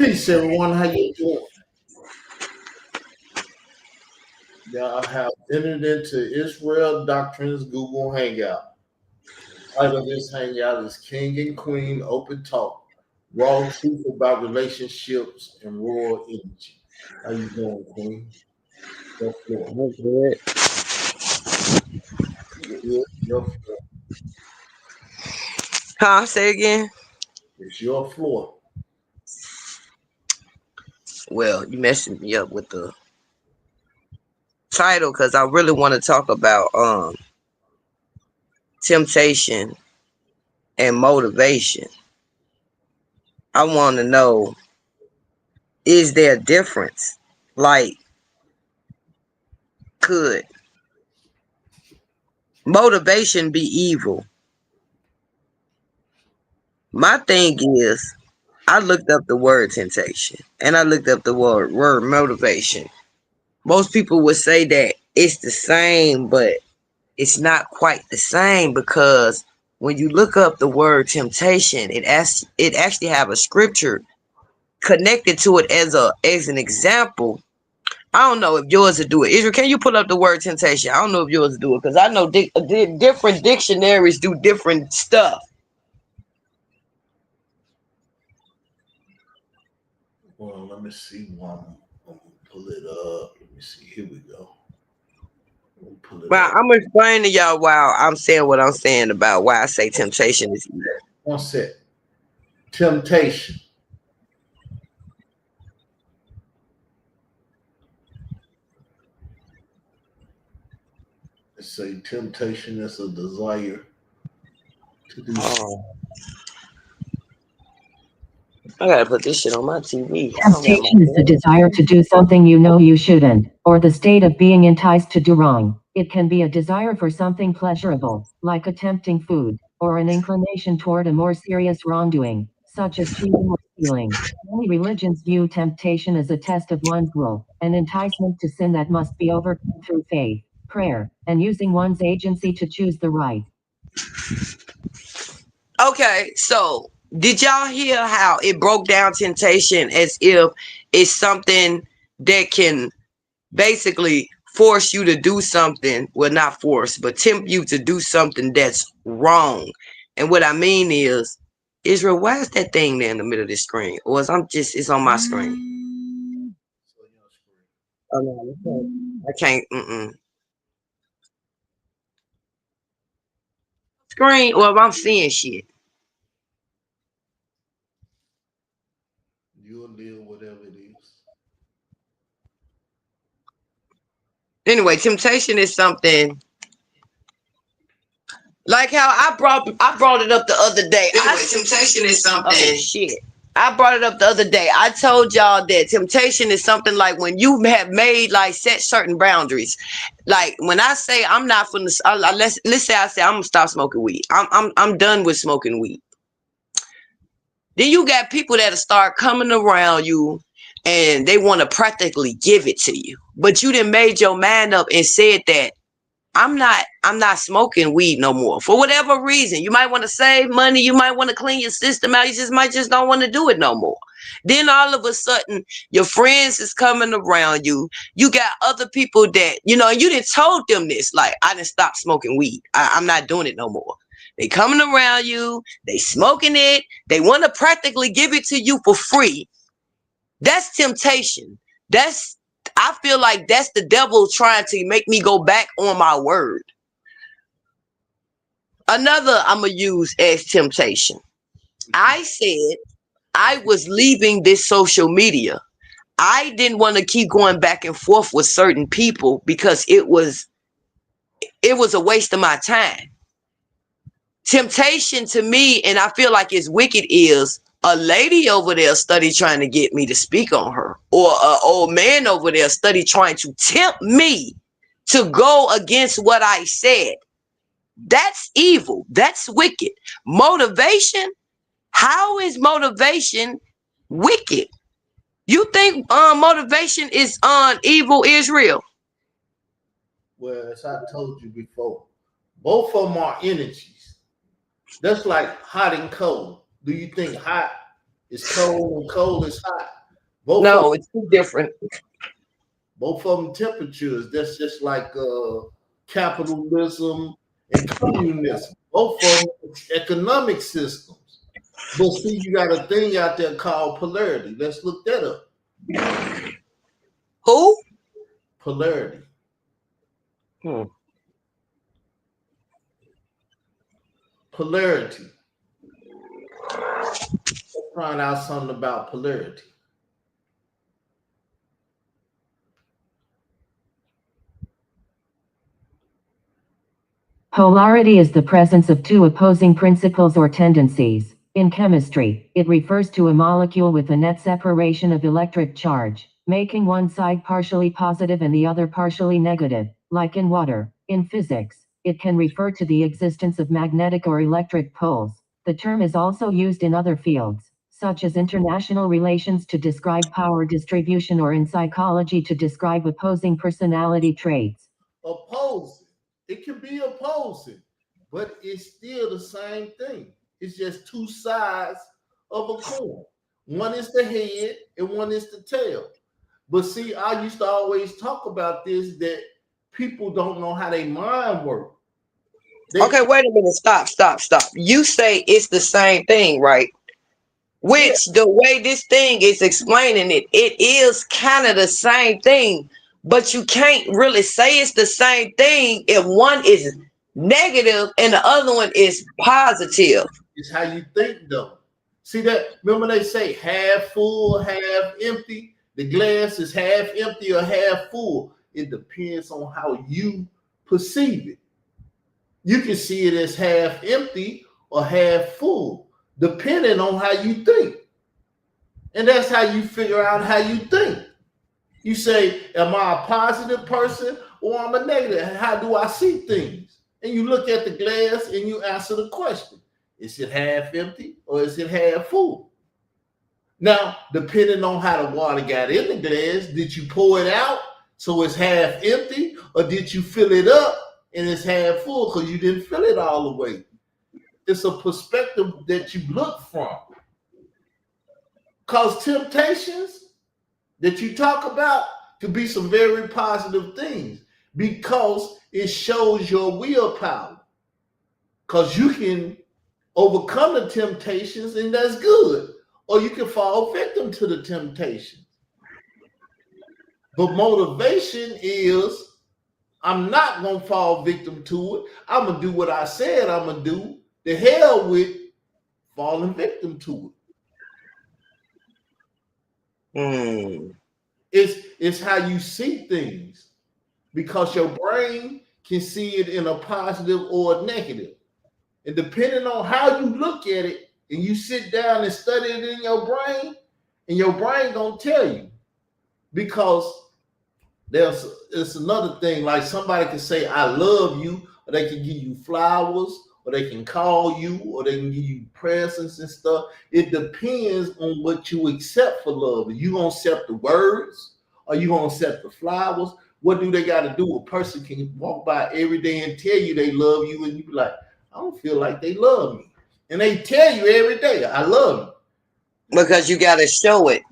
Peace, everyone. How you doing? Y'all have entered into Israel Doctrines Google Hangout. Title of this hangout is King and Queen Open Talk, Raw Truth about Relationships and Royal Energy. How you doing, Queen? Your floor. I'm good. Your floor. Huh? Say again. It's your floor. Well, you messing me up with the title because I really want to talk about temptation and motivation. I want to know, is there a difference? Like, could motivation be evil? My thing is, I looked up the word temptation and I looked up the word motivation. Most people would say that it's the same, but it's not quite the same because when you look up the word temptation, it actually have a scripture connected to it as an example. I don't know if yours will do it. Israel, can you pull up the word temptation? I don't know if yours will do it because I know different dictionaries do different stuff. Well, let me see one. I'm gonna pull it up. Let me see. Here we go. We'll pull it But up. I'm explaining to y'all while I'm saying what I'm saying about why I say temptation is evil. One sec. Temptation. Let's say temptation is a desire to do something. Oh, I gotta put this shit on my TV. I don't got my Temptation is the desire to do something you know you shouldn't, or the state of being enticed to do wrong. It can be a desire for something pleasurable, like a tempting food, or an inclination toward a more serious wrongdoing, such as cheating or stealing. Many religions view temptation as a test of one's will, an enticement to sin that must be overcome through faith, prayer, and using one's agency to choose the right. Okay, so did y'all hear how it broke down temptation as if it's something that can basically force you to do something, well, not force, but tempt you to do something that's wrong? And what I mean is, Israel, why is that thing there in the middle of the screen? Or is it's on my screen? Oh, no, I can't. Screen, or if I'm seeing shit. You'll live whatever it is. Anyway, temptation is something like how I brought it up the other day. Anyway, temptation is something. Oh shit. I brought it up the other day. I told y'all that temptation is something like when you have made like set certain boundaries. Like when I say I'm not from the let's say I say I'm gonna stop smoking weed. I'm done with smoking weed. Then you got people that'll start coming around you and they want to practically give it to you. But you done made your mind up and said that I'm not smoking weed no more for whatever reason. You might want to save money. You might want to clean your system out. You might just don't want to do it no more. Then all of a sudden, your friends is coming around you. You got other people that, you didn't told them this. Like, I didn't stop smoking weed. I'm not doing it no more. They coming around you. They smoking it. They want to practically give it to you for free. That's temptation. I feel like that's the devil trying to make me go back on my word. Another I'm going to use as temptation. I said I was leaving this social media. I didn't want to keep going back and forth with certain people because it was a waste of my time. Temptation to me, and I feel like it's wicked, is a lady over there study trying to get me to speak on her, or an old man over there study trying to tempt me to go against what I said. That's evil. That's wicked. Motivation. How is motivation wicked? You think motivation is evil, Israel? Well, as I told you before, both of them are energies. That's like hot and cold. Do you think hot It's cold and cold is hot. No, it's too different. Both of them temperatures. That's just like capitalism and communism. Both of them economic systems. But see, you got a thing out there called polarity. Let's look that up. Who? Polarity. Polarity. Let's find out something about polarity. Polarity is the presence of two opposing principles or tendencies. In chemistry, it refers to a molecule with a net separation of electric charge, making one side partially positive and the other partially negative, like in water. In physics, it can refer to the existence of magnetic or electric poles. The term is also used in other fields, such as international relations to describe power distribution or in psychology to describe opposing personality traits. Opposing. It can be opposing, but it's still the same thing. It's just two sides of a coin. One is the head and one is the tail. But see, I used to always talk about this, that people don't know how their mind works. Okay, wait a minute. Stop. You say it's the same thing, right? Which the way this thing is explaining it, it is kind of the same thing, but you can't really say it's the same thing if one is negative and the other one is positive. It's how you think, though. See that? Remember they say half full, half empty. The glass is half empty or half full. It depends on how you perceive it. You can see it as half empty or half full, depending on how you think. And that's how you figure out how you think. You say, am I a positive person or I'm a negative? How do I see things? And you look at the glass and you answer the question. Is it half empty or is it half full? Now, depending on how the water got in the glass, did you pour it out so it's half empty, or did you fill it up and it's half full because you didn't fill it all the way? It's a perspective that you look from. Because temptations that you talk about could be some very positive things because it shows your willpower. Because you can overcome the temptations and that's good. Or you can fall victim to the temptation. But motivation is, I'm not going to fall victim to it. I'm going to do what I said I'm going to do. The hell with falling victim to it. It's how you see things. Because your brain can see it in a positive or a negative. And depending on how you look at it, and you sit down and study it in your brain, and your brain gonna tell you. Because it's another thing, like somebody can say, I love you, or they can give you flowers, or they can call you, or they can give you presents and stuff. It depends on what you accept for love. Are you gonna accept the words? Are you gonna accept the flowers? What do they got to do? A person can walk by every day and tell you they love you, and you be like, I don't feel like they love me. And they tell you every day, I love you. Because you got to show it.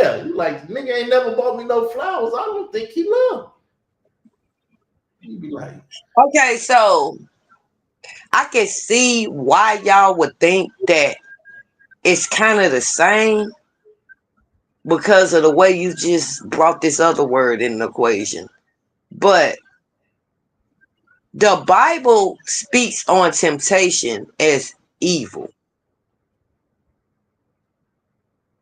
Yeah, you like, nigga ain't never bought me no flowers. I don't think he loved me. You be like, okay, so I can see why y'all would think that it's kind of the same because of the way you just brought this other word in the equation. But the Bible speaks on temptation as evil.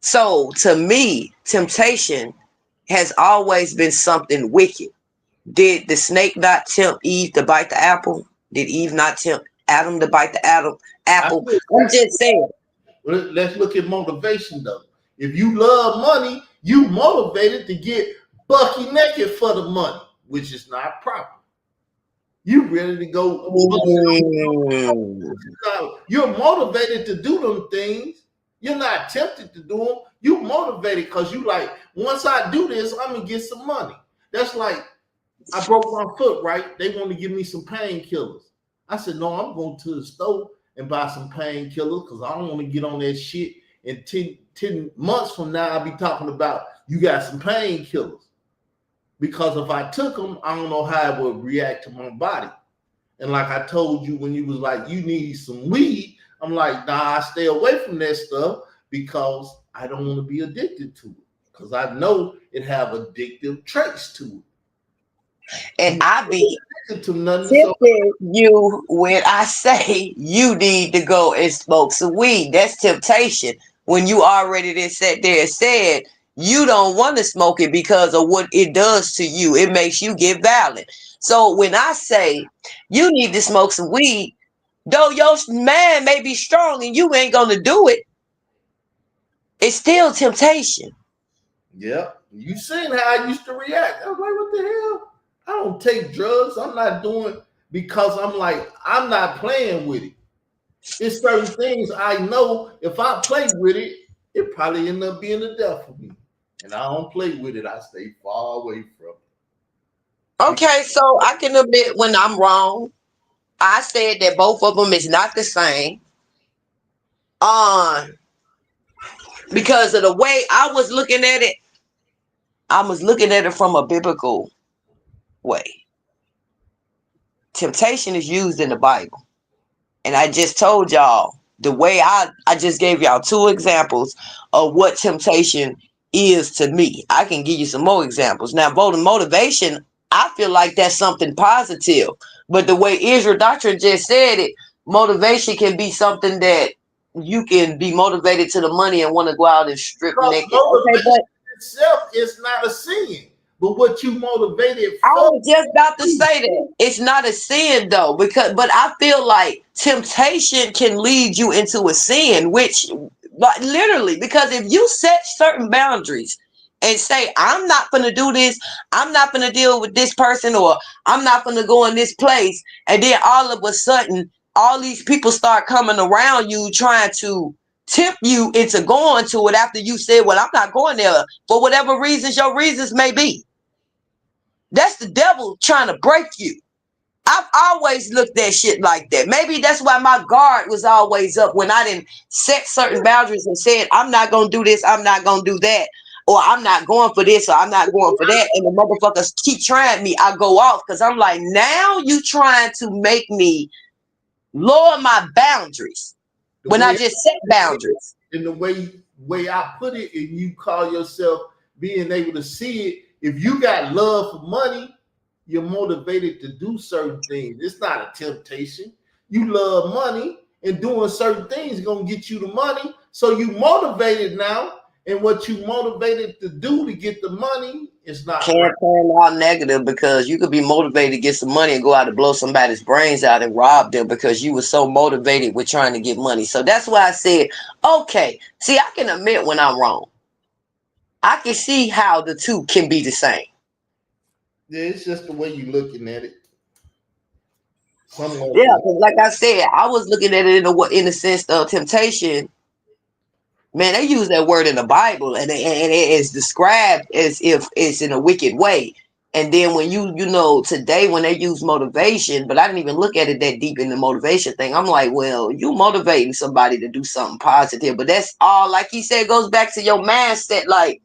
So to me, temptation has always been something wicked. Did the snake not tempt Eve to bite the apple? Did Eve not tempt Adam to bite the apple? I'm just saying. Let's look at motivation though. If you love money, you motivated to get bucky naked for the money, which is not proper. You ready to go. You're motivated to do them things. You're not tempted to do them. You motivated because you like, once I do this, I'm going to get some money. That's like, I broke my foot, right? They want to give me some painkillers. I said, no, I'm going to the store and buy some painkillers because I don't want to get on that shit and 10 months from now, I'll be talking about you got some painkillers. Because if I took them, I don't know how it would react to my body. And like I told you when you was like, you need some weed, I'm like, nah, I stay away from that stuff because I don't want to be addicted to it. Because I know it have addictive traits to it. And I be to nothing. tempting you when I say you need to go and smoke some weed. That's temptation. When you already did sat there and said you don't want to smoke it because of what it does to you. It makes you get violent. So when I say you need to smoke some weed, though your man may be strong and you ain't gonna do it, it's still temptation. Yeah, you seen how I used to react. I was like, what the hell? I don't take drugs. I'm not doing it because I'm like, I'm not playing with it. It's certain things I know if I play with it, it probably end up being a death for me. And I don't play with it. I stay far away from it. Okay, so I can admit when I'm wrong. I said that both of them is not the same. Because of the way I was looking at it, I was looking at it from a biblical way. Temptation is used in the Bible. And I just told y'all the way I just gave y'all 2 examples of what temptation is to me. I can give you some more examples. Now, voting motivation, I feel like that's something positive. But the way Israel Doctrine just said it, motivation can be something that you can be motivated to the money and want to go out and strip naked. Okay, but itself is not a sin. But what you motivated for? I was just about to say that. It's not a sin though, but I feel like temptation can lead you into a sin, which like literally, because if you set certain boundaries and say, I'm not gonna do this, I'm not gonna deal with this person, or I'm not gonna go in this place, and then all of a sudden all these people start coming around you trying to tempt you into going to it after you said, well, I'm not going there for whatever reasons your reasons may be. That's the devil trying to break you. I've always looked at shit like that. Maybe that's why my guard was always up when I didn't set certain boundaries and said, I'm not going to do this, I'm not going to do that, or I'm not going for this, or I'm not going for that. And the motherfuckers keep trying me. I go off because I'm like, now you trying to make me lower my boundaries when I just set boundaries. In the way I put it, and you call yourself being able to see it, if you got love for money, you're motivated to do certain things. It's not a temptation. You love money, and doing certain things is going to get you the money. So you motivated now, and what you motivated to do to get the money is not. Can't turn out negative, because you could be motivated to get some money and go out and blow somebody's brains out and rob them because you were so motivated with trying to get money. So that's why I said, okay, see, I can admit when I'm wrong. I can see how the two can be the same. Yeah, it's just the way you're looking at it. Yeah, because like I said, I was looking at it in the sense of temptation. Man, they use that word in the Bible, and it is described as if it's in a wicked way. And then when you know, today when they use motivation, but I didn't even look at it that deep in the motivation thing. I'm like, well, you motivating somebody to do something positive, but that's all, like he said, goes back to your mindset. Like,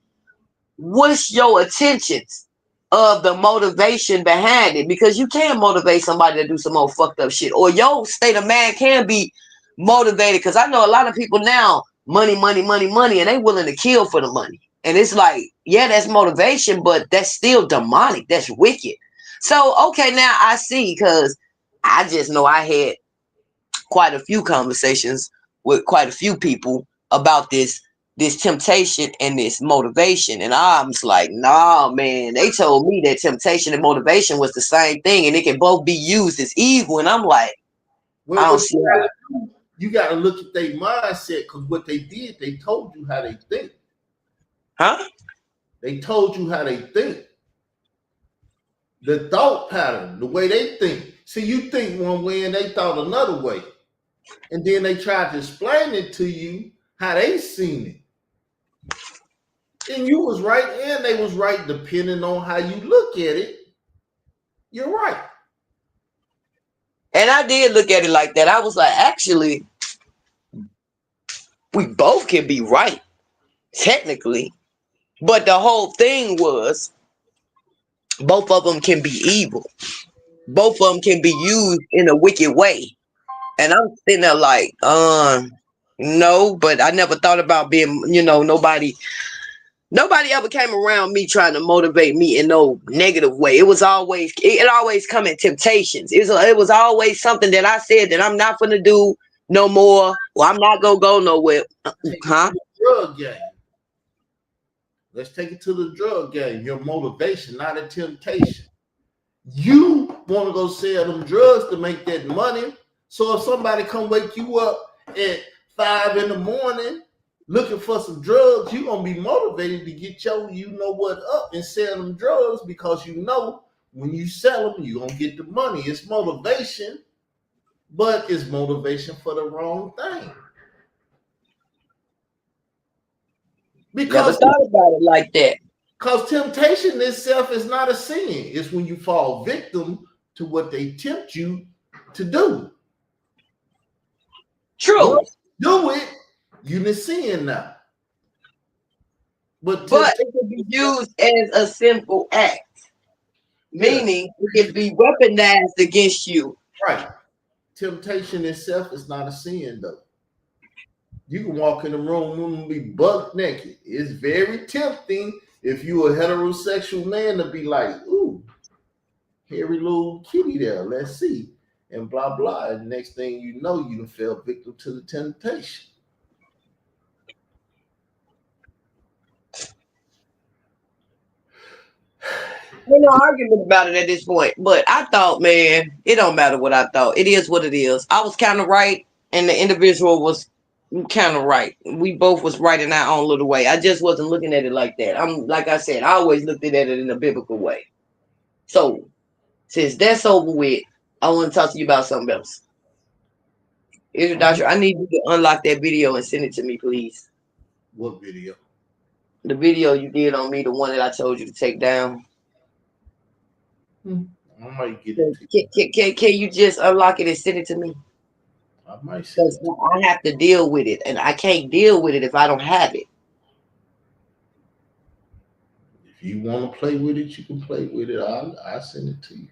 what's your intentions of the motivation behind it? Because you can motivate somebody to do some old fucked up shit, or your state of mind can be motivated. Because I know a lot of people now, money, and they willing to kill for the money. And it's like, yeah, that's motivation, but that's still demonic. That's wicked. So, okay, now I see, because I just know I had quite a few conversations with quite a few people about this temptation and this motivation. And I was like, nah, man, they told me that temptation and motivation was the same thing, and it can both be used as evil. And I'm like, well, I don't see that. You got to look at their mindset, because what they did, they told you how they think. Huh? They told you how they think. The thought pattern, the way they think. See, you think one way and they thought another way. And then they tried to explain it to you how they seen it. And you was right, and they was right, depending on how you look at it. You're right. And I did look at it like that. I was like, actually, we both can be right, technically. But the whole thing was both of them can be evil. Both of them can be used in a wicked way. And I'm sitting there like, no, but I never thought about being, nobody ever came around me trying to motivate me in no negative way. It always come in temptations. It was always something that I said that I'm not gonna do no more, or I'm not gonna go nowhere. Huh? Drug game. Let's take it to the drug game. Your motivation, not a temptation. You want to go sell them drugs to make that money. So if somebody come wake you up at 5 a.m. looking for some drugs, you're going to be motivated to get your you-know-what up and sell them drugs, because you know when you sell them, you're going to get the money. It's motivation, but it's motivation for the wrong thing. Never thought about it like that. Because temptation itself is not a sin. It's when you fall victim to what they tempt you to do. True. Do it, you're in sin now. But it can be used as a sinful act. Meaning it can be weaponized against you. Right. Temptation itself is not a sin, though. You can walk in the room and be buck naked. It's very tempting if you're a heterosexual man to be like, ooh, hairy little kitty there, let's see. And blah, blah. And next thing you know, you fell victim to the temptation. There's no argument about it at this point. But I thought, man, it don't matter what I thought. It is what it is. I was kind of right, and the individual was kind of right. We both was right in our own little way. I just wasn't looking at it like that. Like I said, I always looked at it in a biblical way. So since that's over with, I want to talk to you about something else. Doctor, I need you to unlock that video and send it to me, please. What video? The video you did on me, the one that I told you to take down. I might get it. Can you just unlock it and send it to me? I might see it. I have to deal with it, and I can't deal with it if I don't have it. If you want to play with it, you can play with it. I'll send it to you.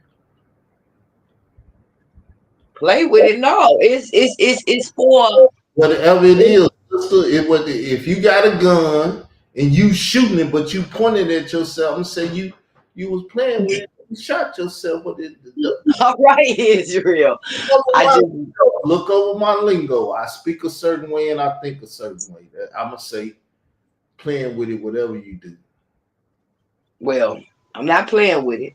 Play with it? No, it's for whatever it is. If you got a gun and you shooting it, but you pointed at yourself and say you was playing with it, you shot yourself with it. All right, Israel. Look over my lingo. I speak a certain way and I think a certain way. I'm gonna say playing with it, whatever you do. Well, I'm not playing with it.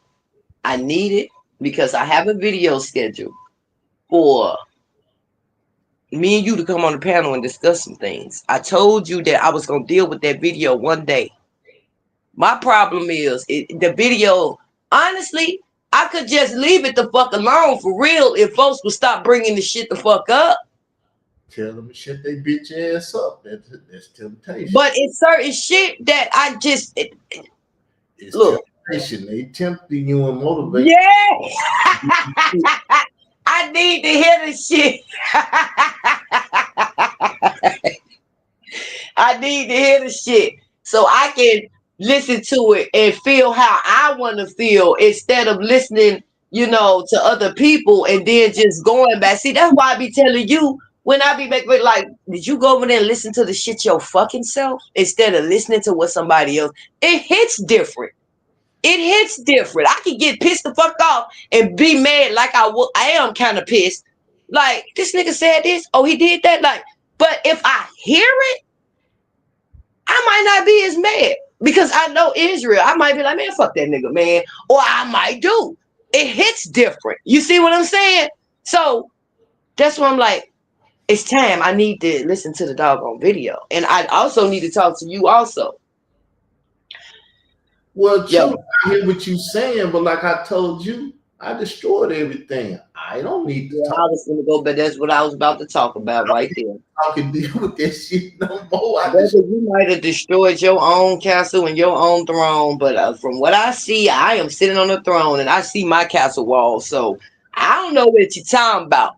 I need it because I have a video scheduled for me and you to come on the panel and discuss some things. I told you that I was going to deal with that video one day. My problem is the video, honestly, I could just leave it the fuck alone for real if folks would stop bringing the shit the fuck up. Tell them to shut they bitch ass up. That's temptation. But it's certain shit that I just... It's look. Temptation. They tempting you and motivate. Yeah. I need to hear the shit. I need to hear the shit so I can listen to it and feel how I want to feel instead of listening, to other people and then just going back. See, that's why I be telling you when I be back, like, did you go over there and listen to the shit your fucking self instead of listening to what somebody else? It hits different. It hits different. I can get pissed the fuck off and be mad like I am kind of pissed. Like, this nigga said this. Oh, he did that. Like, but if I hear it, I might not be as mad because I know Israel. I might be like, man, fuck that nigga, man. Or I might do. It hits different. You see what I'm saying? So that's why I'm like, it's time. I need to listen to the doggone video. And I also need to talk to you also. Well, true, I hear what you're saying, but like I told you, I destroyed everything. I don't need to talk. I was going to go, but that's what I was about to talk about right there. I can deal with that shit no more. You might have destroyed your own castle and your own throne, but from what I see, I am sitting on the throne and I see my castle wall. So I don't know what you're talking about.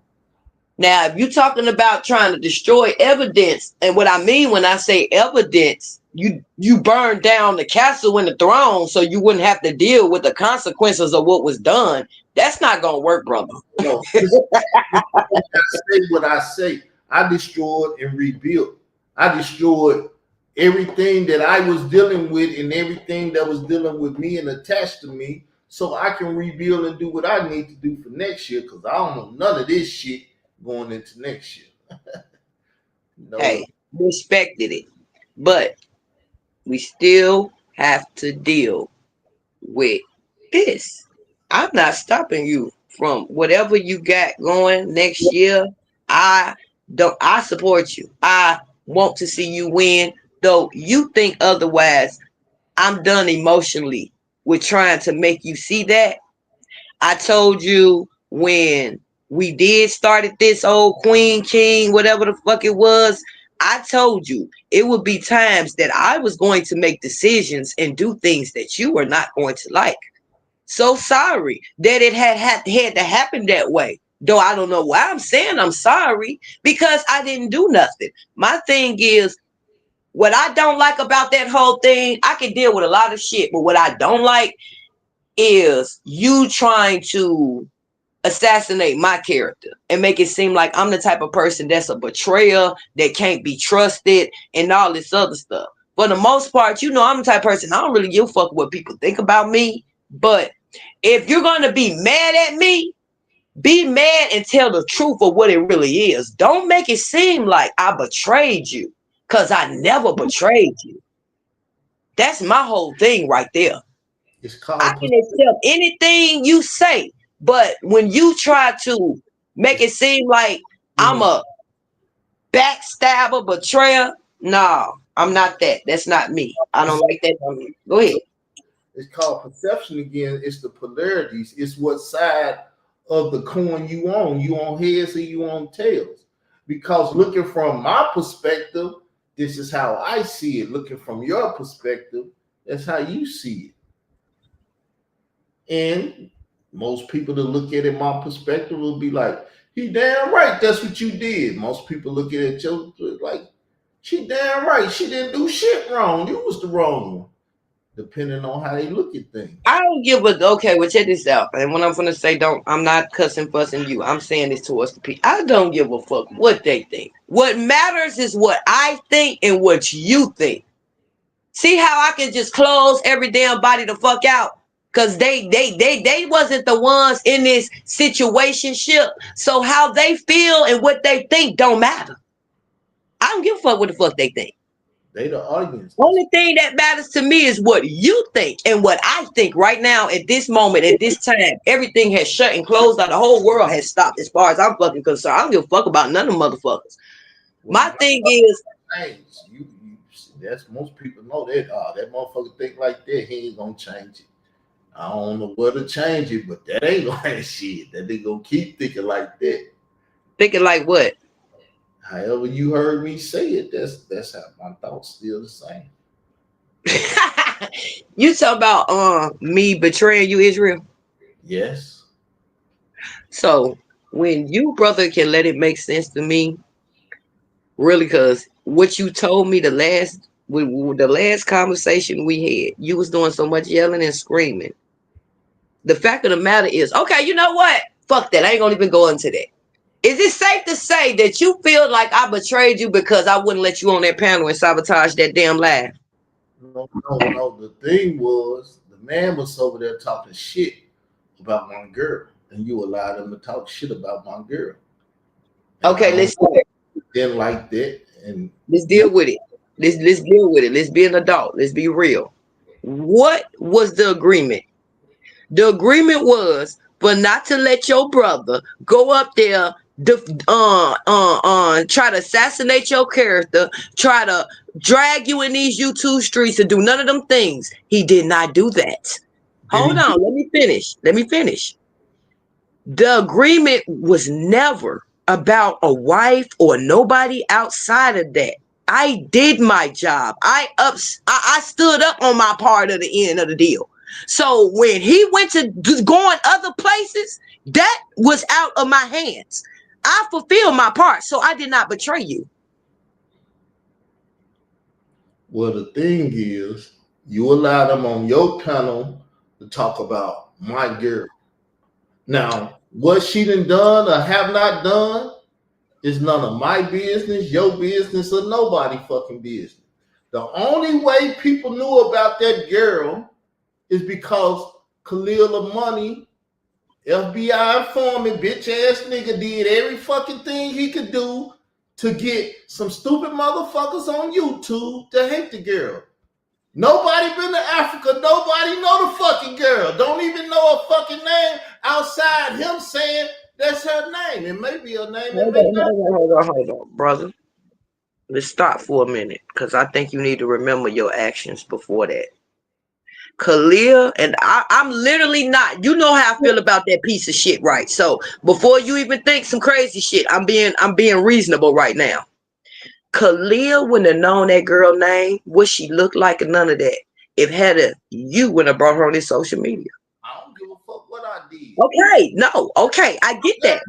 Now, if you're talking about trying to destroy evidence, and what I mean when I say evidence, you burned down the castle and the throne so you wouldn't have to deal with the consequences of what was done. That's not gonna work, brother. No, I say what I say. I destroyed and rebuilt. I destroyed everything that I was dealing with and everything that was dealing with me and attached to me, so I can rebuild and do what I need to do for next year. Because I don't want none of this shit going into next year. No. Hey, respected it, but we still have to deal with this. I'm not stopping you from whatever you got going next year. I support you. I want to see you win. Though you think otherwise, I'm done emotionally with trying to make you see that. I told you when we did started this old Queen King, whatever the fuck it was, I told you it would be times that I was going to make decisions and do things that you were not going to like. So sorry that it had to happen that way. Though I don't know why I'm saying I'm sorry, because I didn't do nothing. My thing is, what I don't like about that whole thing, I can deal with a lot of shit, but what I don't like is you trying to assassinate my character and make it seem like I'm the type of person that's a betrayer, that can't be trusted, and all this other stuff. For the most part, you know, I'm the type of person, I don't really give a fuck what people think about me. But if you're going to be mad at me, be mad and tell the truth of what it really is. Don't make it seem like I betrayed you, because I never betrayed you. That's my whole thing right there. I can accept anything you say, but when you try to make it seem like I'm a backstabber, betrayer, no, I'm not that. That's not me. I don't like that. Go ahead. It's called perception again. It's the polarities. It's what side of the coin you on. You on heads or you on tails? Because looking from my perspective, this is how I see it. Looking from your perspective, that's how you see it. And most people that look at it, my perspective, will be like, he damn right, that's what you did. Most people look at it like, she damn right, she didn't do shit wrong. You was the wrong one. Depending on how they look at things. I don't give a okay. Well, check this out. And when I'm gonna say, I'm not cussing, fussing you. I'm saying this towards the people. I don't give a fuck what they think. What matters is what I think and what you think. See how I can just close every damn body the fuck out, because they wasn't the ones in this situationship. So how they feel and what they think don't matter. I don't give a fuck what the fuck they think. They the audience. Only thing that matters to me is what you think and what I think right now at this moment, at this time. Everything has shut and closed out. The whole world has stopped as far as I'm fucking concerned. I don't give a fuck about none of them motherfuckers. My thing is, that's most people know that that motherfucker think like that, he ain't gonna change it. I don't know where to change it, but that ain't like shit. That they gonna keep thinking like that. Thinking like what? However you heard me say it, that's how my thoughts still the same. You talk about me betraying you, Israel? Yes. So when you, brother, can let it make sense to me, really, because what you told me the last conversation we had, you was doing so much yelling and screaming. The fact of the matter is, okay, you know what? Fuck that. I ain't gonna even go into that. Is it safe to say that you feel like I betrayed you because I wouldn't let you on that panel and sabotage that damn live? No. The thing was, the man was over there talking shit about my girl, and you allowed him to talk shit about my girl. And okay, let's didn't like that, and let's deal with it. Let's deal with it. Let's be an adult. Let's be real. What was the agreement? The agreement was for not to let your brother go up there, try to assassinate your character, try to drag you in these YouTube streets and do none of them things. He did not do that. Hold on, let me finish. The agreement was never about a wife or nobody outside of that. I did my job. I stood up on my part of the end of the deal. So when he went to going other places, that was out of my hands. I fulfilled my part, so I did not betray you. Well, the thing is, you allow them on your panel to talk about my girl. Now, what she done or have not done is none of my business, your business, or nobody fucking business. The only way people knew about that girl is because Khalil Money, FBI informant, bitch ass nigga, did every fucking thing he could do to get some stupid motherfuckers on YouTube to hate the girl. Nobody been to Africa. Nobody know the fucking girl. Don't even know her fucking name outside him saying that's her name. It may be her name. Hold on, brother. Let's stop for a minute, because I think you need to remember your actions before that. Khalil, and I'm literally not. You know how I feel about that piece of shit, right? So before you even think some crazy shit, I'm being reasonable right now. Khalil wouldn't have known that girl name, what she looked like, and none of that. If you wouldn't have brought her on this social media. I don't give a fuck what I did. Okay, no, okay, I get that.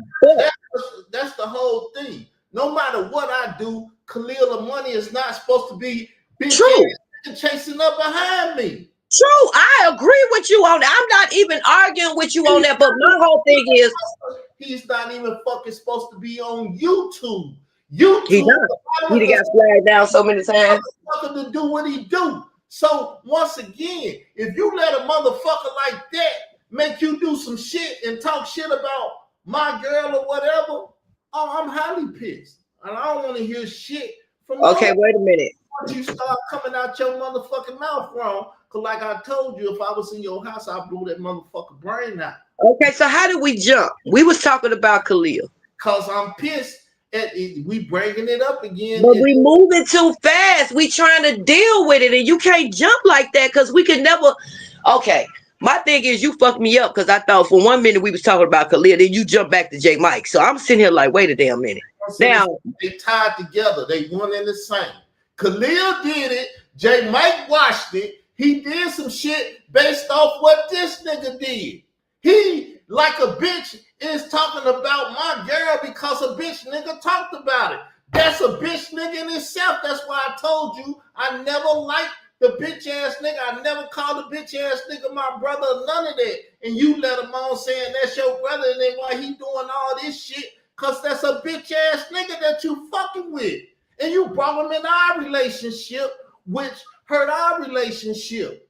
That's the whole thing. No matter what I do, Khalil Money is not supposed to be true chasing up behind me. True, I agree with you on that. I'm not even arguing with you on that, but my whole thing is he's not even fucking supposed to be on YouTube. YouTube, he got flagged down so many times. To do what he do. So once again, if you let a motherfucker like that make you do some shit and talk shit about my girl or whatever, I'm highly pissed, and I don't want to hear shit from. Okay, wait a minute. Once you start coming out your motherfucking mouth wrong, cause like I told you, if I was in your house, I blew that motherfucker brain out. Okay, so how did we jump? We was talking about Khalil. Cause I'm pissed. We bringing it up again, but we moving too fast. We trying to deal with it, and you can't jump like that because we could never. Okay, my thing is you fucked me up because I thought for 1 minute we was talking about Khalil, then you jump back to J Mike. So I'm sitting here like, wait a damn minute. Now they tied together. They one and the same. Khalil did it. J Mike watched it. He did some shit based off what this nigga did. He, like a bitch, is talking about my girl because a bitch nigga talked about it. That's a bitch nigga in itself. That's why I told you I never liked the bitch ass nigga. I never called the bitch ass nigga my brother, none of that. And you let him on saying that's your brother, and then why he doing all this shit? Cause that's a bitch ass nigga that you fucking with. And you brought him in our relationship, which hurt our relationship.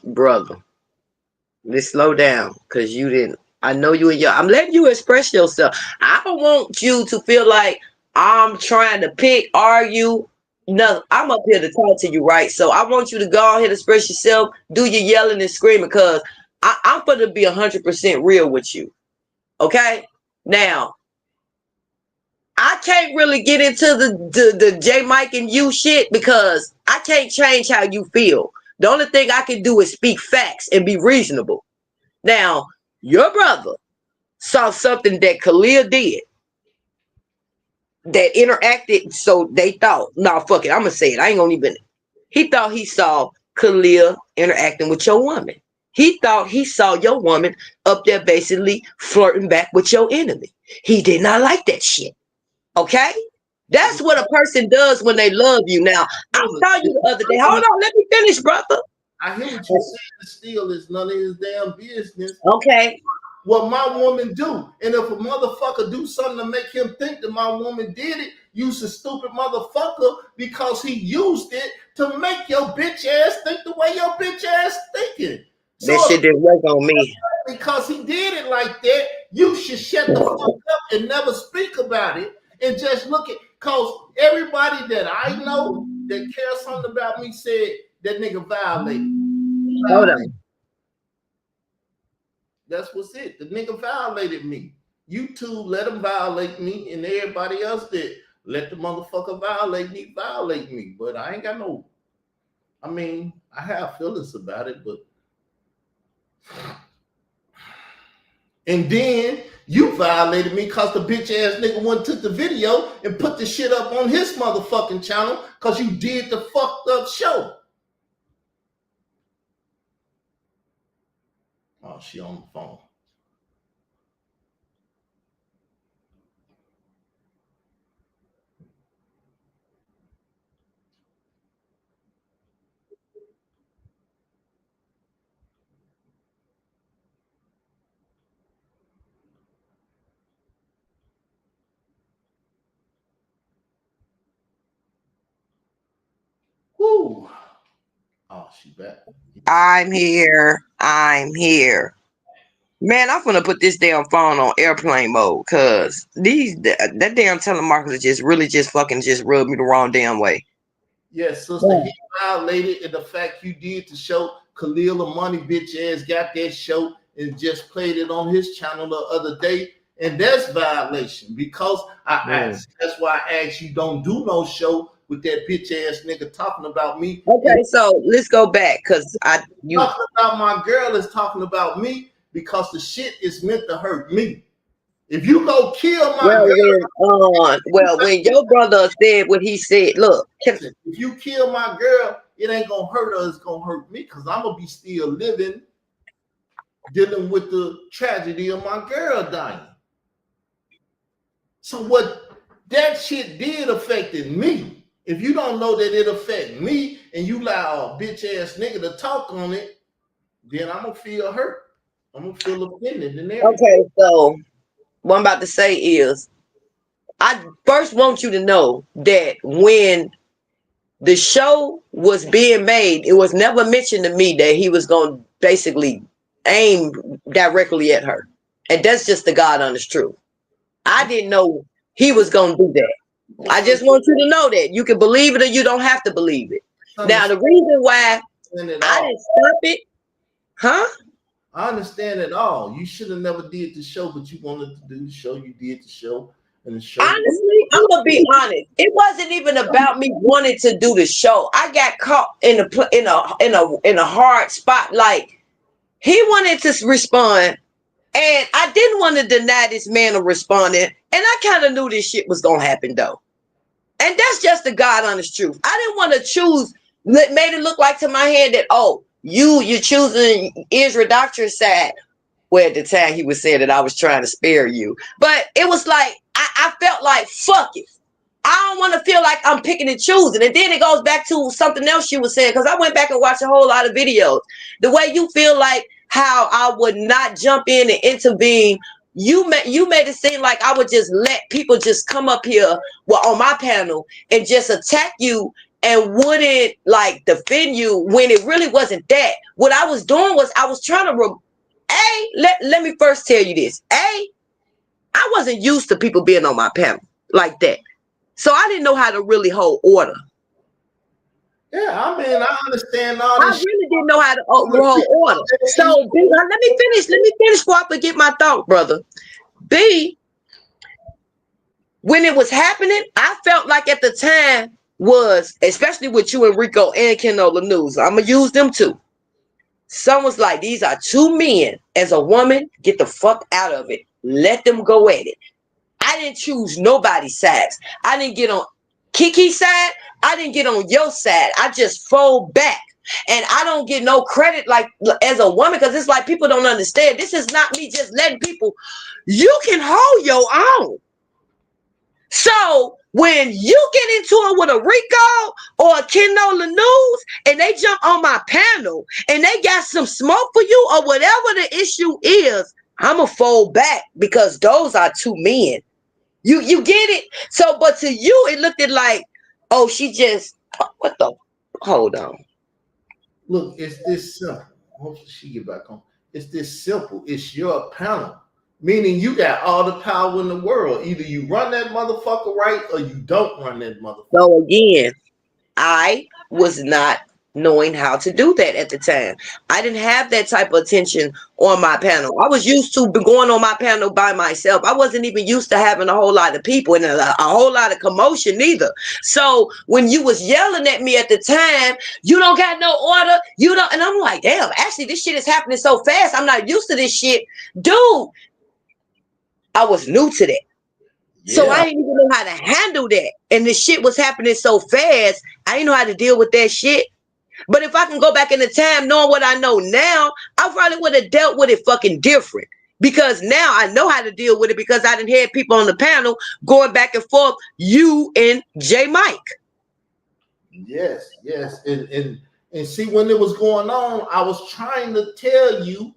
Brother, let's slow down, because you didn't. I know you and your. I'm letting you express yourself. I don't want you to feel like I'm trying to argue. No, I'm up here to talk to you, right? So I want you to go ahead and express yourself. Do your yelling and screaming, because I'm going to be 100% real with you. Okay? Now, I can't really get into the J Mike and you shit because I can't change how you feel. The only thing I can do is speak facts and be reasonable. Now, your brother saw something that Khalil did that interacted, so they thought, nah, fuck it, I'm gonna say it. I ain't gonna even. He thought he saw Khalil interacting with your woman. He thought he saw your woman up there basically flirting back with your enemy. He did not like that shit. Okay? That's what a person does when they love you. Now, I saw you the other day. Hold on, let me finish, brother. I hear what you're saying. Still, is none of his damn business. Okay. What my woman do. And if a motherfucker do something to make him think that my woman did it, use a stupid motherfucker because he used it to make your bitch ass think the way your bitch ass thinking. So that shit didn't work on me. Because he did it like that, you should shut the fuck up and never speak about it and just look at, cause everybody that I know that cares something about me said that nigga violated. Hold on. That's what's it. The nigga violated me. YouTube let him violate me, and everybody else did. Let the motherfucker violate me. But I ain't got no. I mean, I have feelings about it, but. And then you violated me because the bitch ass nigga went took the video and put the shit up on his motherfucking channel because you did the fucked up show. Oh, she on the phone. Oh, she back. I'm here. Man, I'm gonna put this damn phone on airplane mode because that damn telemarketer just fucking rubbed me the wrong damn way. Yes, sister, he violated in the fact you did to show Khalil a money bitch ass got that show and just played it on his channel the other day. And that's violation because I asked. That's why I asked you don't do no show with that bitch ass nigga talking about me. Okay, so let's go back because talking about my girl is talking about me because the shit is meant to hurt me. If you go kill my girl, when your brother said what he said, look, if you kill my girl, it ain't gonna hurt her, it's gonna hurt me because I'm gonna be still living, dealing with the tragedy of my girl dying. So what that shit did affected me. If you don't know that it affect me and you allow a bitch ass nigga to talk on it, then I'm gonna feel hurt. I'm gonna feel offended and everything. Okay, so what I'm about to say is I first want you to know that when the show was being made, it was never mentioned to me that he was going to basically aim directly at her. And that's just the God honest truth. I didn't know he was going to do that. I just want you to know that. You can believe it or you don't have to believe it. Now, the reason why I didn't stop it, huh? I understand it all. You should have never did the show, but you wanted to do the show. You did the show, and the show. Honestly, I'm gonna be honest. It wasn't even about me wanting to do the show. I got caught in a hard spot. Like he wanted to respond, and I didn't want to deny this man of responding. And I kind of knew this shit was gonna happen though. And that's just the God honest truth. I didn't want to choose. Made it look like to my head that you're choosing Israel Doctrine's side. Well, at the time he was saying that I was trying to spare you. But it was like, I felt like, fuck it. I don't want to feel like I'm picking and choosing. And then it goes back to something else you were saying, because I went back and watched a whole lot of videos. The way you feel like how I would not jump in and intervene, you made it seem like I would just let people just come up here on my panel and just attack you and wouldn't like defend you when it really wasn't that. What I was doing was I was trying to let me first tell you this. I wasn't used to people being on my panel like that. So I didn't know how to really hold order. Yeah, I mean, I understand all this. I really didn't know how to hold order. So B, let me finish before I forget my thought, brother. B, when it was happening, I felt like at the time was, especially with you and Rico and Kenola News, I'm going to use them too. Someone's like, these are two men. As a woman, get the fuck out of it. Let them go at it. I didn't choose nobody's sides. I didn't get on Kiki's side. I didn't get on your side. I just fold back. And I don't get no credit like as a woman because it's like people don't understand. This is not me just letting people. You can hold your own. So when you get into it with a Rico or a Kenola News and they jump on my panel and they got some smoke for you or whatever the issue is, I'm going to fold back because those are two men. You get it? So, but to you, it looked at like, oh, she just, what the, hold on. Look, it's this simple. Hopefully she get back on. It's this simple. It's your panel. Meaning you got all the power in the world. Either you run that motherfucker right or you don't run that motherfucker. So again, I was not knowing how to do that at the time. I didn't have that type of attention on my panel. I was used to going on my panel by myself. I wasn't even used to having a whole lot of people and a whole lot of commotion either. So when you was yelling at me at the time, you don't got no order, you don't, and I'm like, damn, actually this shit is happening so fast. I'm not used to this shit. Dude, I was new to that. Yeah. So I didn't even know how to handle that. And the shit was happening so fast, I didn't know how to deal with that shit. But if I can go back in the time knowing what I know now, I probably would have dealt with it fucking different. Because now I know how to deal with it because I done had people on the panel going back and forth, you and J Mike. Yes. And see, when it was going on, I was trying to tell you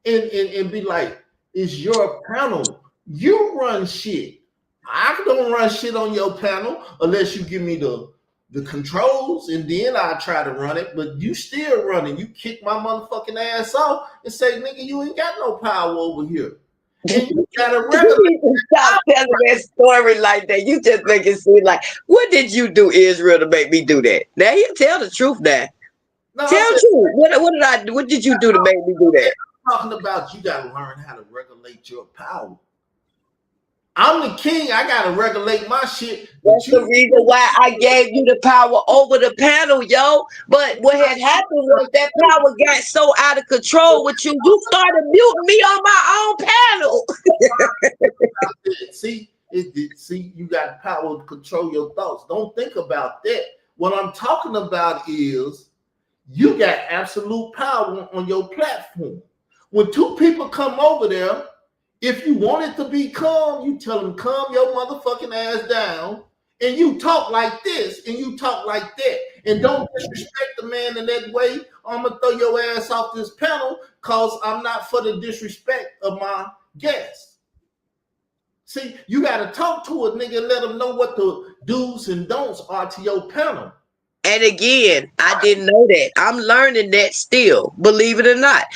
and be like, it's your panel. You run shit. I don't run shit on your panel unless you give me the the controls, and then I try to run it, but you still running. You kick my motherfucking ass off and say, nigga, you ain't got no power over here. And you gotta regulate. Stop telling that story like that. You just make it seem like, what did you do, Israel, to make me do that? Now you tell the truth now. No, Tell the truth. What did I do? What did you do to make me do that? I'm talking about you gotta learn how to regulate your power. I'm the king. I gotta regulate my shit. That's the reason why I gave you the power over the panel, yo. But what had happened was that power got so out of control with you, you started muting me on my own panel. See, you got power to control your thoughts. Don't think about that. What I'm talking about is you got absolute power on your platform. When two people come over there, if you want it to be calm, you tell them, calm your motherfucking ass down, and you talk like this, and you talk like that, and don't disrespect the man in that way, or I'm going to throw your ass off this panel, because I'm not for the disrespect of my guests. See, you got to talk to a nigga and let them know what the do's and don'ts are to your panel. And again, I didn't know that. I'm learning that still, believe it or not.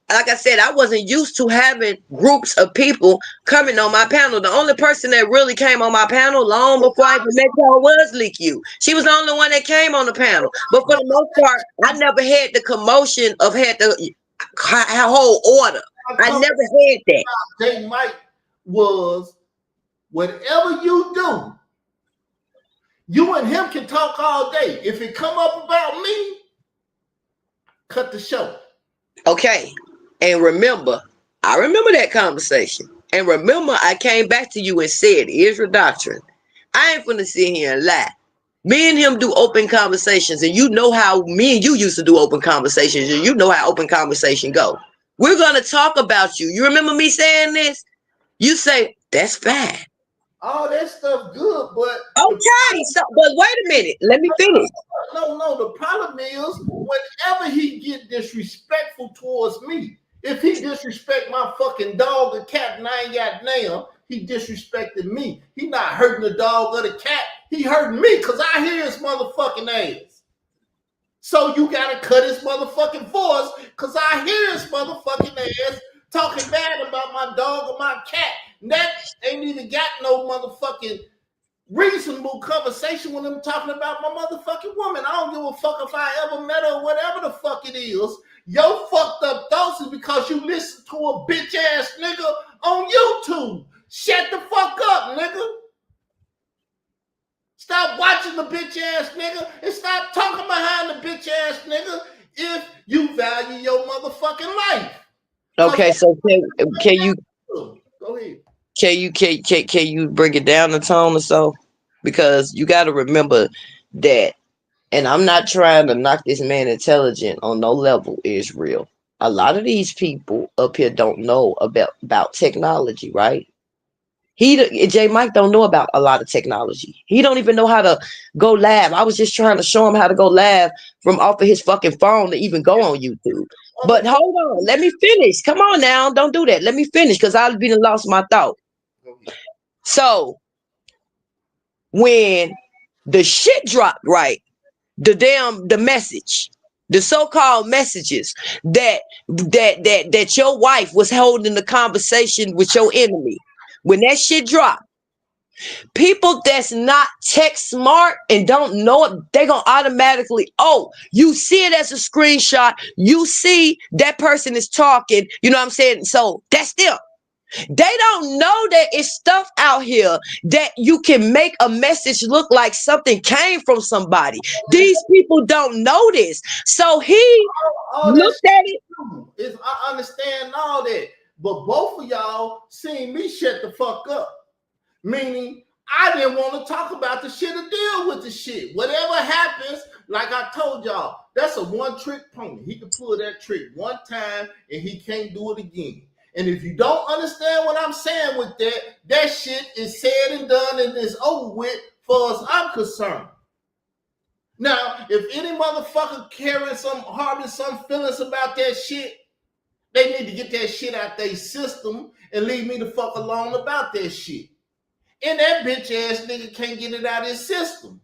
Like I said, I wasn't used to having groups of people coming on my panel. The only person that really came on my panel long before I even met y'all was Leak You. She was the only one that came on the panel. But for the most part, I never had the commotion of had the whole order. I never had that. J Mike was, whatever you do, you and him can talk all day. If it come up about me, cut the show. Okay. And remember, I remember that conversation. And remember, I came back to you and said, Israel Doctrine, I ain't finna sit here and lie. Me and him do open conversations, and you know how me and you used to do open conversations, and you know how open conversation go. We're going to talk about you. You remember me saying this? You say, that's fine. All that stuff good, but... Okay, so, but wait a minute. Let me finish. No, the problem is, whenever he get disrespectful towards me, if he disrespect my fucking dog or cat and I ain't got nail, he disrespected me. He not hurting the dog or the cat. He hurting me because I hear his motherfucking ass. So you got to cut his motherfucking voice because I hear his motherfucking ass talking bad about my dog or my cat. And that ain't even got no motherfucking reasonable conversation when I'm talking about my motherfucking woman. I don't give a fuck if I ever met her or whatever the fuck it is. Your fucked up thoughts is because you listen to a bitch ass nigga on YouTube. Shut the fuck up, nigga. Stop watching the bitch ass nigga and stop talking behind the bitch ass nigga if you value your motherfucking life. Okay, so can you go ahead? Can you bring it down a tone or so? Because you got to remember that, and I'm not trying to knock this man intelligent on no level, Israel. A lot of these people up here don't know about technology, right? J Mike don't know about a lot of technology. He don't even know how to go live. I was just trying to show him how to go live from off of his fucking phone to even go on YouTube. But hold on, let me finish. Come on now, don't do that. Let me finish because I've been lost my thought. So when the shit dropped, right, the message, the so-called messages that your wife was holding the conversation with your enemy, when that shit dropped, people that's not tech smart and don't know it, they're gonna automatically, you see it as a screenshot, you see that person is talking, you know what I'm saying? So that's them. They don't know that it's stuff out here that you can make a message look like something came from somebody. These people don't know this. So he looked at it. I understand all that. But both of y'all seen me shut the fuck up. Meaning, I didn't want to talk about the shit or deal with the shit. Whatever happens, like I told y'all, that's a one-trick pony. He can pull that trick one time and he can't do it again. And if you don't understand what I'm saying with that, that shit is said and done and is over with far as I'm concerned. Now, if any motherfucker harboring some feelings about that shit, they need to get that shit out their system and leave me the fuck alone about that shit. And that bitch ass nigga can't get it out of his system.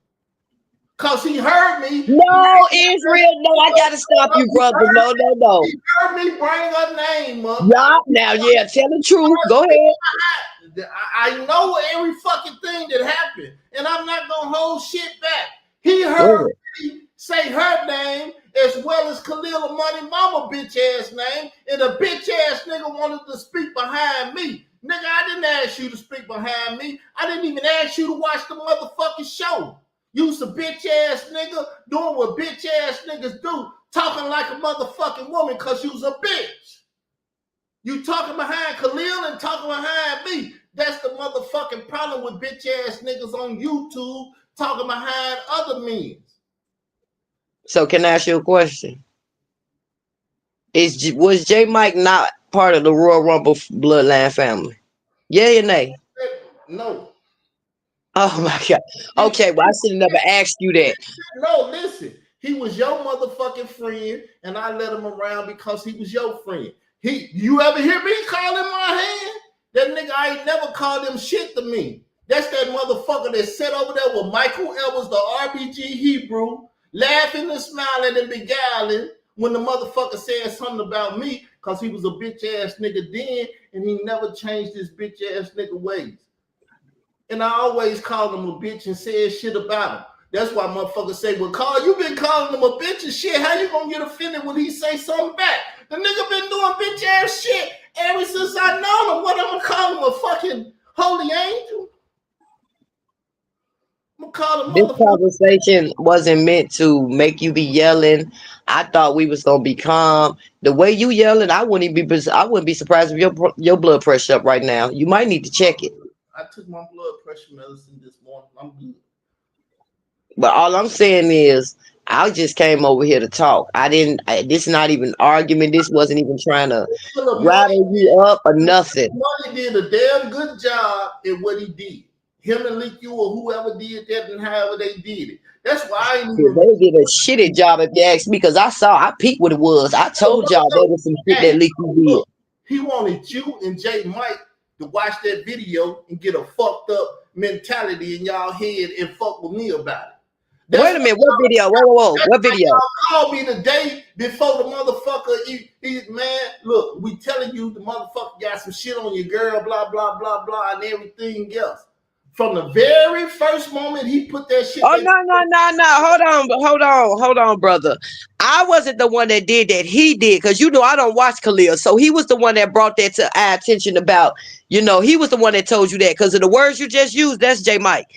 Cause he heard me. No, Israel. No, I gotta stop you, brother. No. He heard me bring her name up. Yeah, now, yeah, tell the truth. Go ahead. I know every fucking thing that happened, and I'm not gonna hold shit back. He heard me say her name as well as Khalil Money Mama bitch ass name, and a bitch ass nigga wanted to speak behind me. Nigga, I didn't ask you to speak behind me. I didn't even ask you to watch the motherfucking show. You's a bitch ass nigga doing what bitch ass niggas do, talking like a motherfucking woman because you's a bitch. You talking behind Khalil and talking behind me. That's the motherfucking problem with bitch ass niggas on YouTube talking behind other men. So can I ask you a question? Was J Mike not part of the Royal Rumble bloodline family? Yeah or nay? No. Oh my God. Okay, well I should have never asked you that. No, listen. He was your motherfucking friend, and I let him around because he was your friend. You ever hear me call him my hand? That nigga, I ain't never called him shit to me. That's that motherfucker that sat over there with Michael Evans, the RBG Hebrew, laughing and smiling and beguiling when the motherfucker said something about me because he was a bitch ass nigga then, and he never changed his bitch ass nigga ways. And I always called him a bitch and said shit about him. That's why motherfuckers say, well, Carl, you been calling him a bitch and shit. How you gonna get offended when he say something back? The nigga been doing bitch ass shit ever since I known him. What, I'm gonna call him a fucking holy angel? I'm gonna call him this conversation wasn't meant to make you be yelling. I thought we was gonna be calm. The way you yelling, I wouldn't be surprised if your blood pressure up right now. You might need to check it. I took my blood pressure medicine this morning. I'm good. But all I'm saying is, I just came over here to talk. This is not even argument. This wasn't even trying to rattle you up or nothing. Money did a damn good job at what he did. Him and Leak or whoever did that and however they did it. That's why they did a shitty job if you ask me, because I peeped what it was. I told y'all there was some shit that Leak did. He wanted you and J Mike to watch that video and get a fucked up mentality in y'all head and fuck with me about it. Wait a minute, what video? Whoa. What video? Y'all called me the day before the motherfucker, man, look, we telling you the motherfucker got some shit on your girl, blah, blah, blah, blah, and everything else. From the very first moment he put that shit. Oh, no. Hold on, brother. I wasn't the one that did that. He did, because you know I don't watch Khalil. So he was the one that brought that to our attention about, he was the one that told you that because of the words you just used. That's J Mike.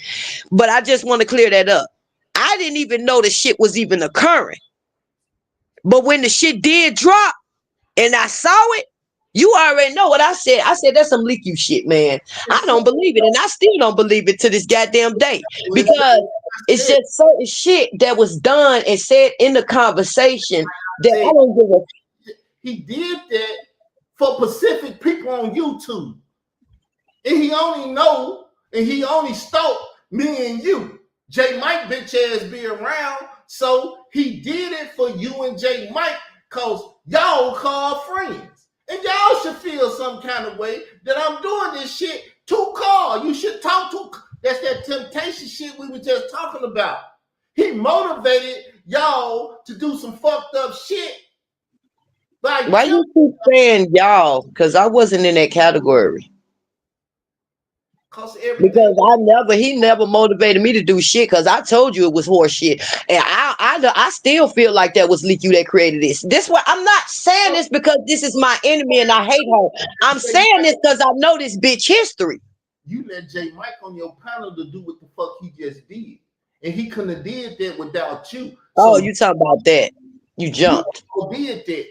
But I just want to clear that up. I didn't even know the shit was even occurring. But when the shit did drop and I saw it, you already know what I said. I said, that's some Leak you shit, man. I don't believe it. And I still don't believe it to this goddamn day. Because it's just certain shit that was done and said in the conversation that I don't give a. He did that for Pacific people on YouTube. And he only stalked me and you. J Mike bitch ass be around. So he did it for you and J Mike because y'all call friends. And y'all should feel some kind of way that I'm doing this shit to Carl. You should talk to. That's that temptation shit we were just talking about. He motivated y'all to do some fucked up shit. Like, why you keep saying y'all? Because I wasn't in that category. Because he never motivated me to do shit, because I told you it was horse shit. And I still feel like that was Leak you that created this. This what I'm not saying this because this is my enemy and I hate her. I'm saying this because I know this bitch history. You let J Mike on your panel to do what the fuck he just did. And he couldn't have did that without you. Oh, you talking about that. You jumped. You did that.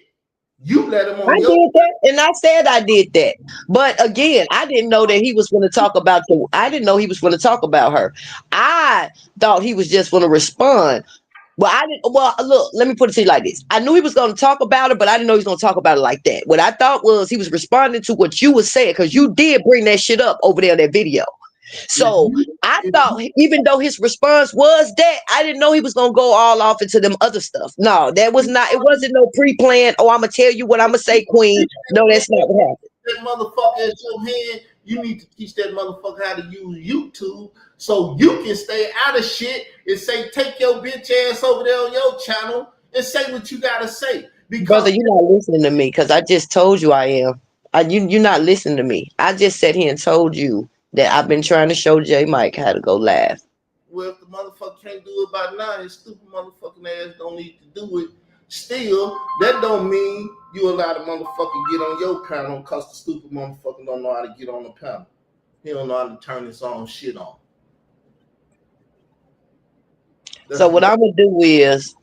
You let him on. I did that, and I said I did that. But again, I didn't know that he was going to talk about I didn't know he was going to talk about her. I thought he was just going to respond. Well, look, let me put it to you like this. I knew he was going to talk about it, but I didn't know he was going to talk about it like that. What I thought was he was responding to what you were saying, because you did bring that shit up over there in that video. So I thought, even though his response was that, I didn't know he was gonna go all off into them other stuff. No, that was not. It wasn't no pre-plan. Oh, I'm gonna tell you what I'm gonna say, Queen. No, that's not what happened. That motherfucker at your hand. You need to teach that motherfucker how to use YouTube So you can stay out of shit and say, take your bitch ass over there on your channel and say what you gotta say. Because Brother, you're not listening to me because I just told you I am. You're not listening to me. I just sat here and told you that I've been trying to show J Mike how to go live. well, if the motherfucker can't do it by now, his stupid motherfucking ass don't need to do it. Still, that don't mean you allow the motherfucker get on your panel because the stupid motherfucker don't know how to get on the panel. He don't know how to turn his own shit on. So what I'm gonna do is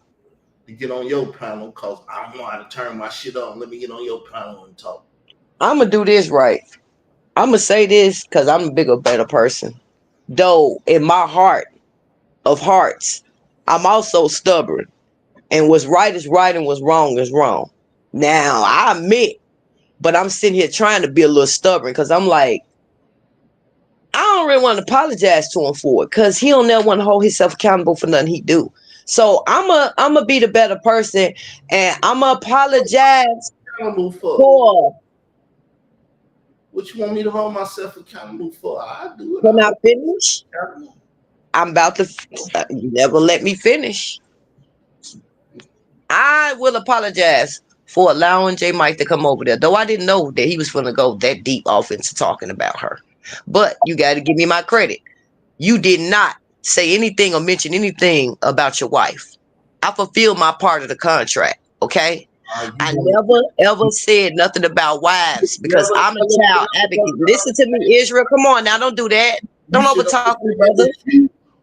to get on your panel because I don't know how to turn my shit on. Let me get on your panel and talk. I'm gonna do this right. I'm gonna say this because I'm a bigger, better person. Though in my heart of hearts, I'm also stubborn. And what's right is right and what's wrong is wrong. Now, I admit, but I'm sitting here trying to be a little stubborn because I'm like, I don't really want to apologize to him for it because he don't never want to hold himself accountable for nothing he do. So I'm a be the better person and I'm going to apologize for. What you want me to hold myself accountable for? I do it. Can I finish? I'm about to. You never let me finish. I will apologize for allowing J Mike to come over there, though I didn't know that he was going to go that deep off into talking about her. But you got to give me my credit. You did not say anything or mention anything about your wife. I fulfilled my part of the contract, okay? I never, ever said nothing about wives because I'm a child advocate. Listen to me, Israel. Come on now. Don't do that. Don't overtalk me, brother.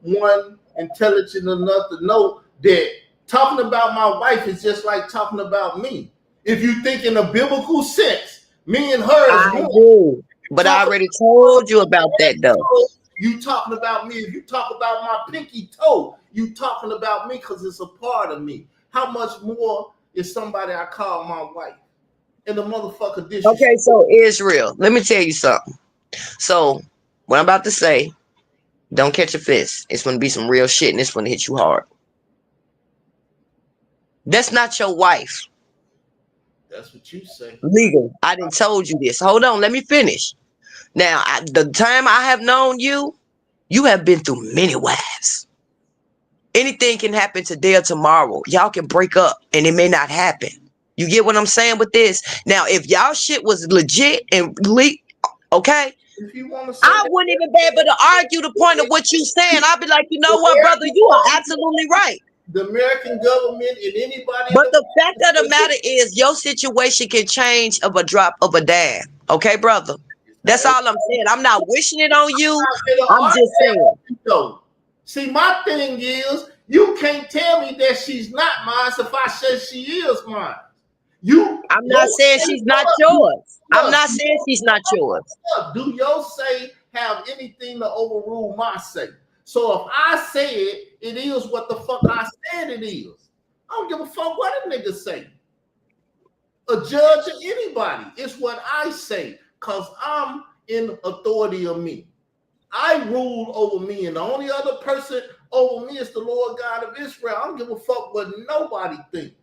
One intelligent enough to know that talking about my wife is just like talking about me. If you think in a biblical sense, me and her is one. Do. But I already told you about that, though. You talking about me. If you talk about my pinky toe, you talking about me because it's a part of me. How much more is somebody I call my wife? And the motherfucker disrespect. Okay, so Israel, let me tell you something. So what I'm about to say, don't catch a fist. It's going to be some real shit and it's going to hit you hard. That's not your wife. That's what you say. Legal. I didn't told you this. Hold on. Let me finish. Now, the time I have known you, you have been through many wives. Anything can happen today or tomorrow. Y'all can break up and it may not happen. You get what I'm saying with this? Now, if y'all shit was legit and okay, I wouldn't even be able to argue the point of what you saying. I'd be like, you know what, brother, you are absolutely right. The American government and anybody. But the fact of the matter is your situation can change of a drop of a dime. Okay, brother? That's all I'm saying. I'm not wishing it on you. I'm just saying. See, my thing is, you can't tell me that she's not mine if I say she is mine. I'm not saying she's not yours. I'm not saying she's not yours. Do your say have anything to overrule my say? So if I say it, it is what the fuck I said it is. I don't give a fuck what a nigga say. A judge or anybody. It's what I say. Because I'm in authority of me. I rule over me. And the only other person over me is the Lord God of Israel. I don't give a fuck what nobody thinks.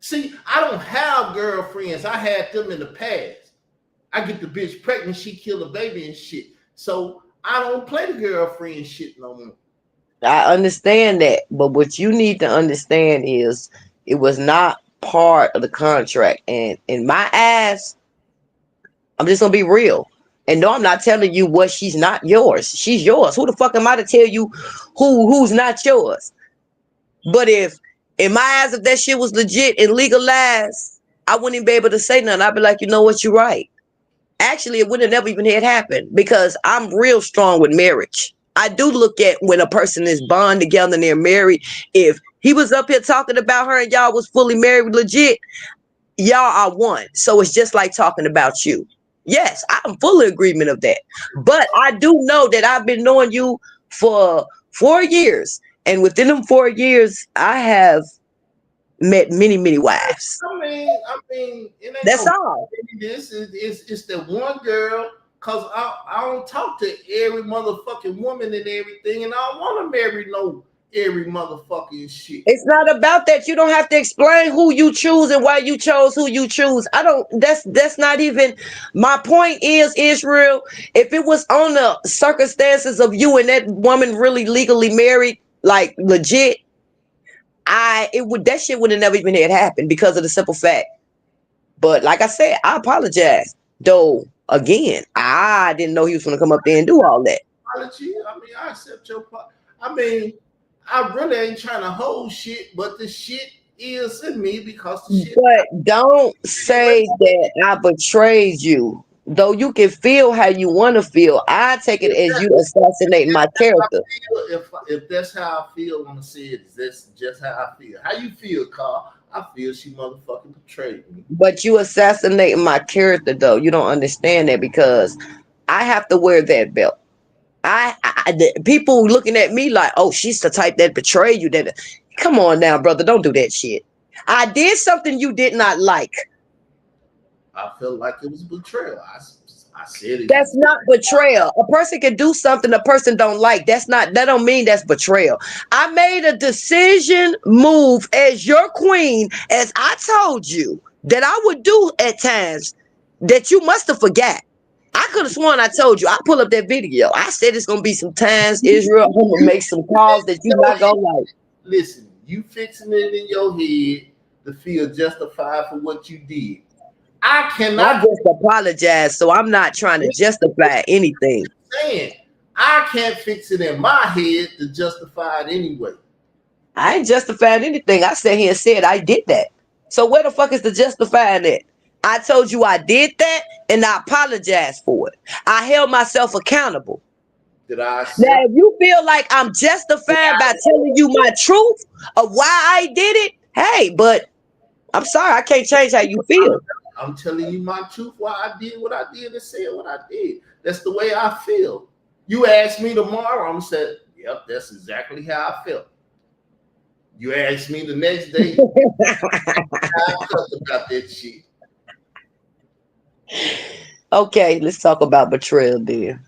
See, I don't have girlfriends. I had them in the past. I get the bitch pregnant, she kill the baby and shit. So I don't play the girlfriend shit no more. I understand that. But what you need to understand is it was not part of the contract. And in my eyes, I'm just going to be real. And no, I'm not telling you what she's not yours. She's yours. Who the fuck am I to tell you who's not yours? But if in my eyes, if that shit was legit and legalized, I wouldn't even be able to say nothing. I'd be like, you know what, you're right. Actually, it would have never even had happened because I'm real strong with marriage. I do look at when a person is bond together and they're married. If he was up here talking about her and y'all was fully married legit, y'all are one. So it's just like talking about you. Yes, I'm fully agreement of that. But I do know that I've been knowing you for 4 years. And within them 4 years, I have met many, many wives. I mean, that's all. This is the one girl, because I don't talk to every motherfucking woman and everything, and I don't want to marry no every motherfucking shit. It's not about that. You don't have to explain who you choose and why you chose who you choose. I don't. That's not even my point. Is Israel? If it was on the circumstances of you and that woman really legally married, like legit, that shit would have never even had happened because of the simple fact. But like I said, I apologize. Though again, I didn't know he was going to come up there and do all that. Apology. I mean, I accept your part. I mean, I really ain't trying to hold shit, but the shit is in me because the shit. But don't say that I betrayed you. Though you can feel how you want to feel, I take it as you assassinating my character. If that's how I feel, I'm gonna say it. That's just how I feel. How you feel, Carl? I feel she motherfucking betrayed me. But you assassinating my character, though. You don't understand that because I have to wear that belt. People looking at me like, oh, she's the type that betrayed you. That come on now, brother, don't do that shit. I did something you did not like. I felt like it was betrayal. I said it. That's not betrayal. A person can do something a person don't like. That don't mean that's betrayal. I made a decision move as your queen, as I told you that I would do at times that you must have forgot. I could have sworn I told you. I pull up that video. I said it's gonna be some times, Israel, I'm gonna make some calls that you not gonna like. Listen, you fixing it in your head to feel justified for what you did. I cannot just apologize, so I'm not trying to justify anything. Saying I can't fix it in my head to justify it anyway. I ain't justifying anything. I sat here and said I did that. So where the fuck is the justifying it? I told you I did that and I apologized for it. I held myself accountable. Did I? Now, if you feel like I'm justified by telling you my truth of why I did it, hey, but I'm sorry, I can't change how you feel. I'm telling you my truth, why I did what I did and said what I did. That's the way I feel. You ask me tomorrow, I'm gonna say, yep, that's exactly how I felt. You ask me the next day, I felt about that shit. Okay, let's talk about betrayal then.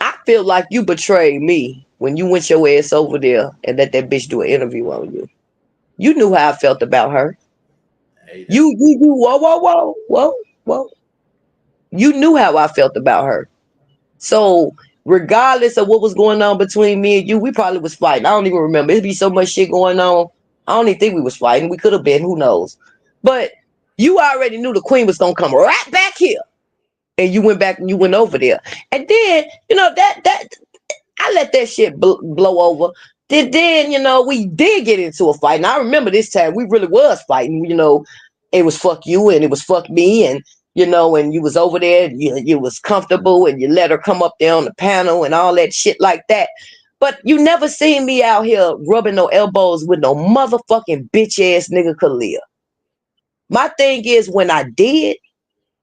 I feel like you betrayed me when you went your ass over there and let that bitch do an interview on you. You knew how I felt about her. You whoa. You knew how I felt about her. So regardless of what was going on between me and you, we probably was fighting. I don't even remember. It'd be so much shit going on. I don't even think we was fighting. We could have been, who knows? But you already knew the queen was gonna come right back here. And you went back and you went over there. And then, that I let that shit blow over. Then, we did get into a fight. And I remember this time we really was fighting. It was fuck you and it was fuck me. And, and you was over there, you was comfortable and you let her come up there on the panel and all that shit like that. But you never seen me out here rubbing no elbows with no motherfucking bitch ass nigga Khalil. My thing is, when I did,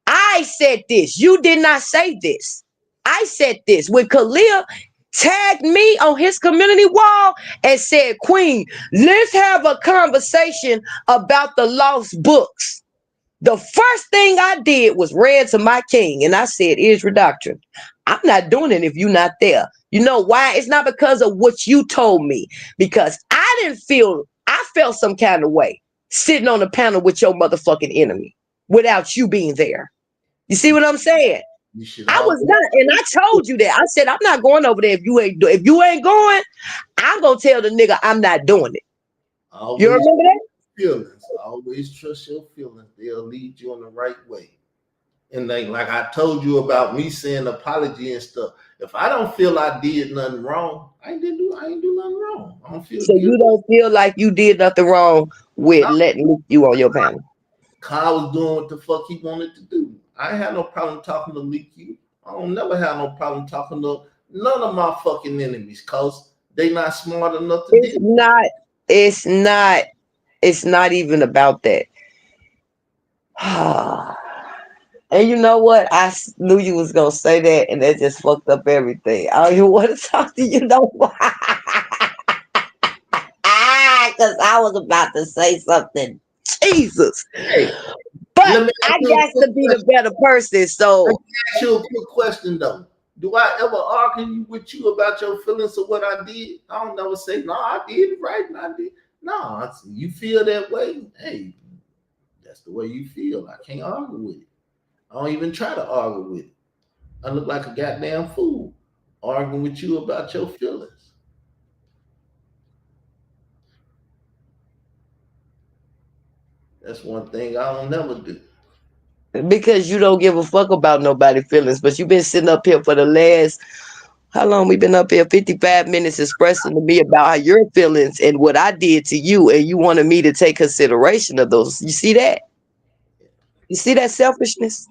I said this. You did not say this. I said this. When Khalil tagged me on his community wall and said, Queen, let's have a conversation about the lost books. The first thing I did was ran to my king and I said, Israel Doctrine, I'm not doing it if you're not there. You know why? It's not because of what you told me, because I felt some kind of way sitting on the panel with your motherfucking enemy without you being there. You see what I'm saying? I was not, and I told you that. I said, I'm not going over there if you ain't going, I'm gonna tell the nigga I'm not doing it. Always you remember that? Feelings. Always trust your feelings. They'll lead you in the right way. And like I told you about me saying apology and stuff. If I don't feel I did nothing wrong, I ain't do nothing wrong. I don't feel so you don't feel like you did nothing wrong with letting you on your panel. Kyle was doing what the fuck he wanted to do. I ain't had no problem talking to Leak You. I don't never have no problem talking to none of my fucking enemies because they not smart enough to do it. It's not even about that. And you know what? I knew you was gonna say that, and that just fucked up everything. I don't even want to talk to you no more. Because I was about to say something. Jesus. But I got to be the better person. So let me ask you a quick question though. Do I ever argue with you about your feelings of what I did? I don't never say, no, I did it right and I did. No, you feel that way. Hey, that's the way you feel. I can't argue with it. I don't even try to argue with it. I look like a goddamn fool arguing with you about your feelings. That's one thing I don't never do. Because you don't give a fuck about nobody's feelings, but you've been sitting up here for the last, how long we been up here? 55 minutes expressing to me about how your feelings and what I did to you, and you wanted me to take consideration of those. You see that? You see that selfishness?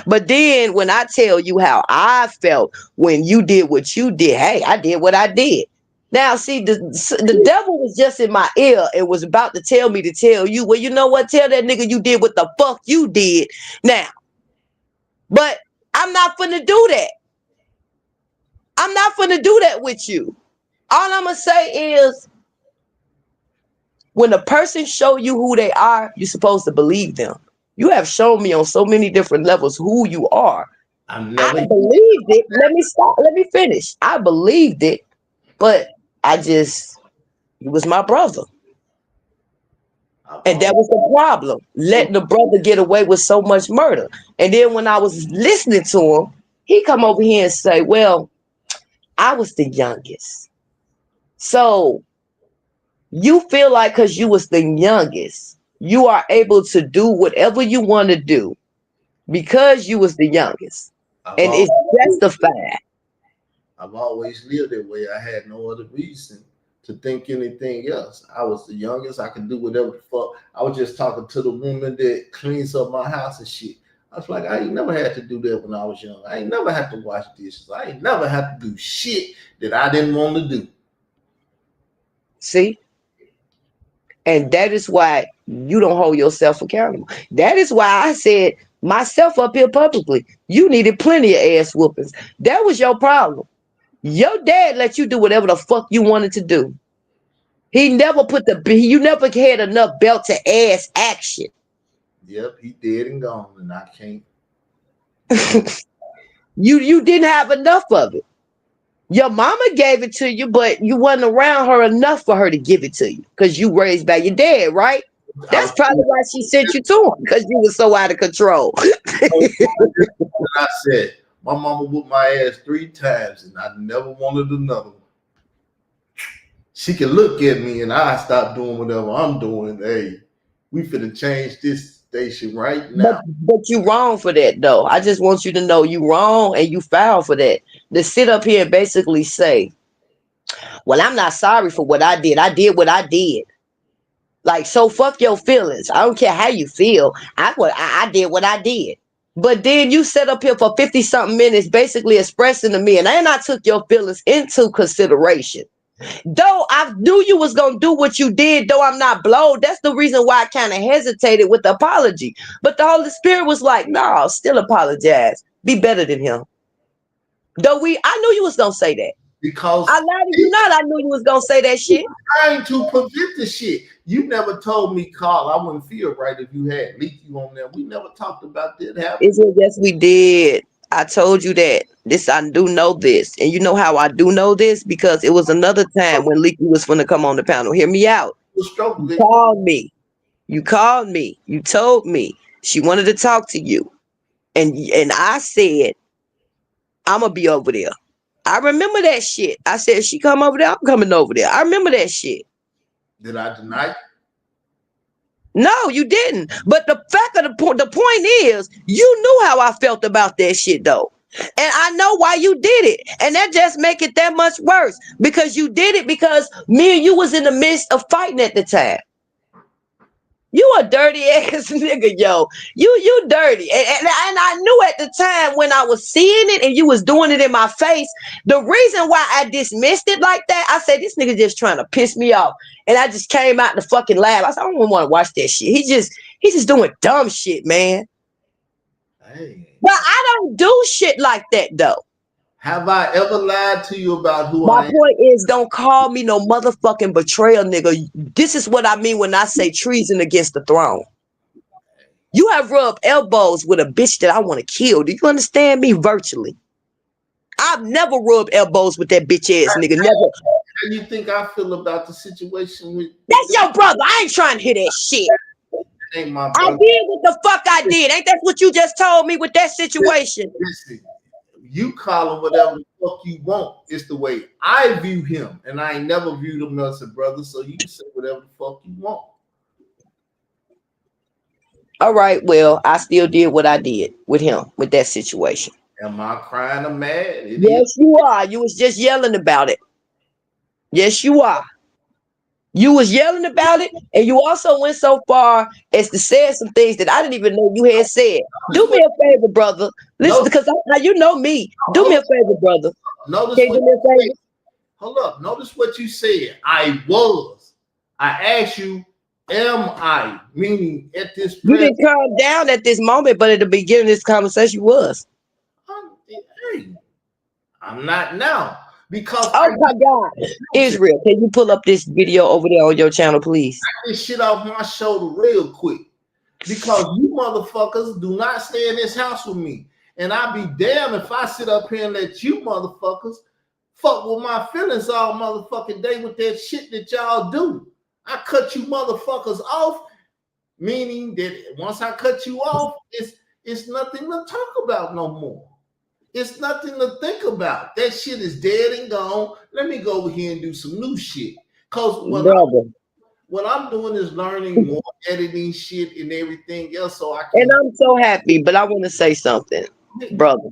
But then when I tell you how I felt when you did what you did, hey, I did what I did. Now, see, the devil was just in my ear and was about to tell me to tell you, well, you know what? Tell that nigga you did what the fuck you did now. But I'm not finna do that. I'm not finna do that with you. All I'm gonna say is, when a person show you who they are, you're supposed to believe them. You have shown me on so many different levels who you are. I believed it. Let me finish. I believed it, but he was my brother. And that was the problem. Letting the brother get away with so much murder. And then when I was listening to him, he come over here and say, well, I was the youngest. So you feel like because you was the youngest, you are able to do whatever you want to do because you was the youngest. And it's justified. I've always lived that way. I had no other reason to think anything else. I was the youngest. I could do whatever the fuck. I was just talking to the woman that cleans up my house and shit. I was like, I ain't never had to do that when I was young. I ain't never had to wash dishes. I ain't never had to do shit that I didn't want to do. See? And that is why you don't hold yourself accountable. That is why I said myself up here publicly, you needed plenty of ass whoopings. That was your problem. Your dad let you do whatever the fuck you wanted to do. He never you never had enough belt to ass action. Yep, he dead and gone, and I can't. You didn't have enough of it. Your mama gave it to you, but you wasn't around her enough for her to give it to you because you raised by your dad, right? That's probably why she sent you to him, because you were so out of control. I said, my mama whooped my ass 3 times, and I never wanted another one. She can look at me, and I stop doing whatever I'm doing. Hey, we finna change this station right now. But you wrong for that, though. I just want you to know you wrong and you foul for that. To sit up here and basically say, well, I'm not sorry for what I did. I did what I did. Like, so fuck your feelings. I don't care how you feel. I did what I did. But then you sat up here for 50-something minutes basically expressing to me, and I took your feelings into consideration. Though I knew you was going to do what you did, though I'm not blowed. That's the reason why I kind of hesitated with the apology. But the Holy Spirit was like, no, still apologize. Be better than him. Though I knew you was going to say that. Because I lied to you not. I knew you was going to say that shit. Trying to prevent the shit. You never told me, Carl, I wouldn't feel right if you had leaked you on there. We never talked about that. Yes, we did. I told you that. I do know this. And you know how I do know this? Because it was another time when Leaky was going to come on the panel. Hear me out. You called me. You told me she wanted to talk to you. And I said, I'm going to be over there. I remember that shit. I said, she come over there, I'm coming over there. I remember that shit. Did I deny? No, you didn't. But the fact of the point is, you knew how I felt about that shit, though. And I know why you did it. And that just make it that much worse. Because you did it because me and you was in the midst of fighting at the time. You a dirty ass nigga, yo. You dirty. And I knew at the time when I was seeing it and you was doing it in my face, the reason why I dismissed it like that, I said, this nigga just trying to piss me off. And I just came out the fucking lab. I said, I don't want to watch that shit. He's just doing dumb shit, man. Hey. But I don't do shit like that, though. Have I ever lied to you about who I am? My point is, don't call me no motherfucking betrayal, nigga. This is what I mean when I say treason against the throne. You have rubbed elbows with a bitch that I want to kill. Do you understand me? Virtually. I've never rubbed elbows with that bitch ass nigga. Never. How do you think I feel about the situation with? That's your brother. I ain't trying to hear that shit. Ain't my I brother. did what the fuck I did. Ain't that what you just told me with that situation? Listen, you call him whatever the fuck you want. It's the way I view him, and I ain't never viewed him as a brother. So you can say whatever the fuck you want. All right, well, I still did what I did with him with that situation. Am I crying or mad? It Yes, is. you are. You was just yelling about it. Yes, you are. You was yelling about it, and you also went so far as to say some things that I didn't even know you had said. Do me a favor, brother. Listen, because now you know me. Do me a favor, brother. Notice Can you do me a favor? Hold up. Notice what you said. I was. I asked you, am I? Meaning at this You present. didn't calm down at this moment, but at the beginning of this conversation, you was. Hey, I'm not now. Because Oh my God. Israel, can you pull up this video over there on your channel, please? this shit off my shoulder real quick. Because you motherfuckers do not stay in this house with me. And I'll be damned if I sit up here and let you motherfuckers fuck with my feelings all motherfucking day with that shit that y'all do. I cut you motherfuckers off, meaning that once I cut you off, it's nothing to talk about no more. It's nothing to think about. That shit is dead and gone. Let me go over here and do some new shit. Because what I'm doing is learning more editing shit and everything else. So I can. And I'm so happy, but I want to say something, brother.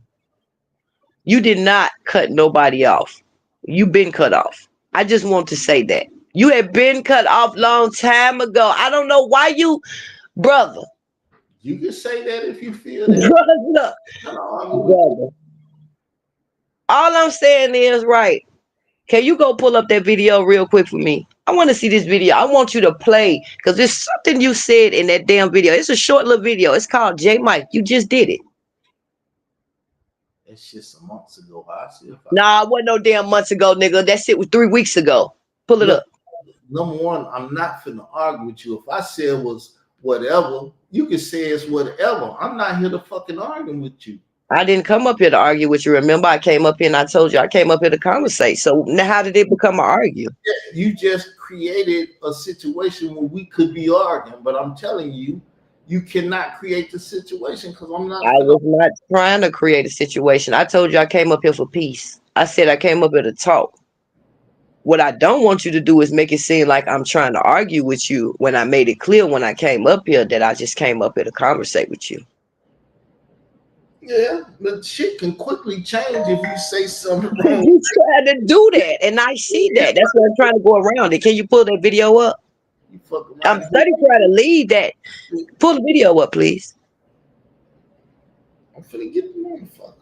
You did not cut nobody off. You've been cut off. I just want to say that. You had been cut off long time ago. I don't know why you, brother. You can say that if you feel that. Brother. All I'm saying is, right. Can you go pull up that video real quick for me? I want to see this video. I want you to play because there's something you said in that damn video. It's a short little video. It's called J Mike. You just did it. It's just some months ago. Nah, it wasn't no damn months ago, nigga. That shit was 3 weeks ago. Pull it up. Number one, I'm not finna argue with you. If I said it was whatever, you can say it's whatever. I'm not here to fucking argue with you. I didn't come up here to argue with you. Remember, I came up here and I told you I came up here to conversate. So now how did it become an argue? You just created a situation where we could be arguing, but I'm telling you, you cannot create the situation because I'm not. I was not trying to create a situation. I told you I came up here for peace. I said I came up here to talk. What I don't want you to do is make it seem like I'm trying to argue with you when I made it clear when I came up here that I just came up here to conversate with you. Yeah, but shit can quickly change if you say something wrong. You trying to do that, and I see that. That's why I'm trying to go around it. Can you pull that video up? I'm studying trying to lead that. Pull the video up, please. I'm finna get the motherfucker.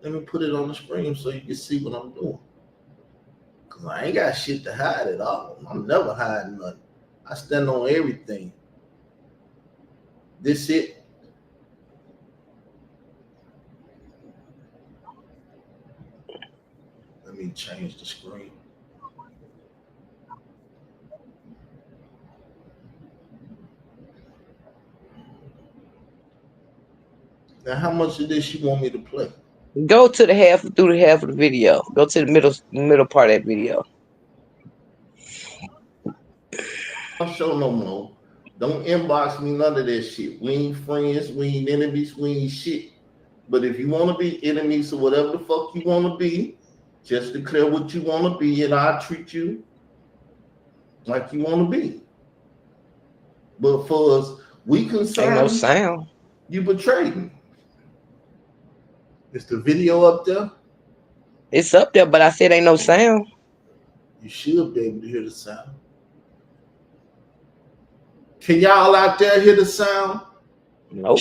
Let me put it on the screen so you can see what I'm doing. Cause I ain't got shit to hide at all. I'm never hiding nothing. I stand on everything. This it. Let me change the screen. Now, how much of this you want me to play? Go to the half through the half of the video. Go to the middle part of that video. Don't show no more. Don't inbox me none of that shit. We ain't friends. We ain't enemies. We ain't shit. But if you want to be enemies or whatever the fuck you want to be, just declare what you want to be, and I'll treat you like you want to be. But for us, we concerned. Ain't no sound. You betrayed me. Is the video up there? It's up there, but I said ain't no sound. You should be able to hear the sound. Can y'all out there hear the sound? Nope.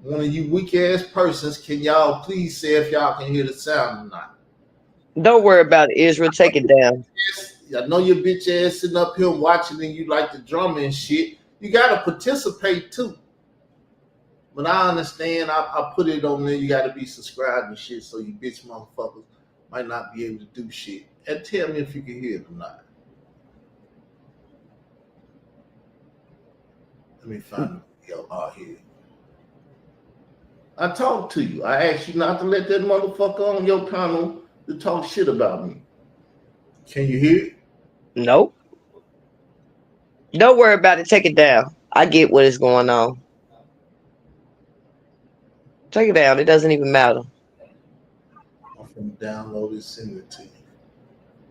One of you weak ass persons, can y'all please say if y'all can hear the sound or not? Don't worry about it, Israel. Take it down. I know your bitch ass sitting up here watching and you like the drama and shit. You gotta participate too. But I understand. I put it on there. You gotta be subscribed and shit, so you bitch motherfuckers might not be able to do shit. And tell me if you can hear it or not. Let me find the video. Oh, here. I talked to you. I asked you not to let that motherfucker on your panel to talk shit about me. Can you hear it? Nope. Don't worry about it. Take it down. I get what is going on. Take it down. It doesn't even matter. I'm gonna download it and send it to you.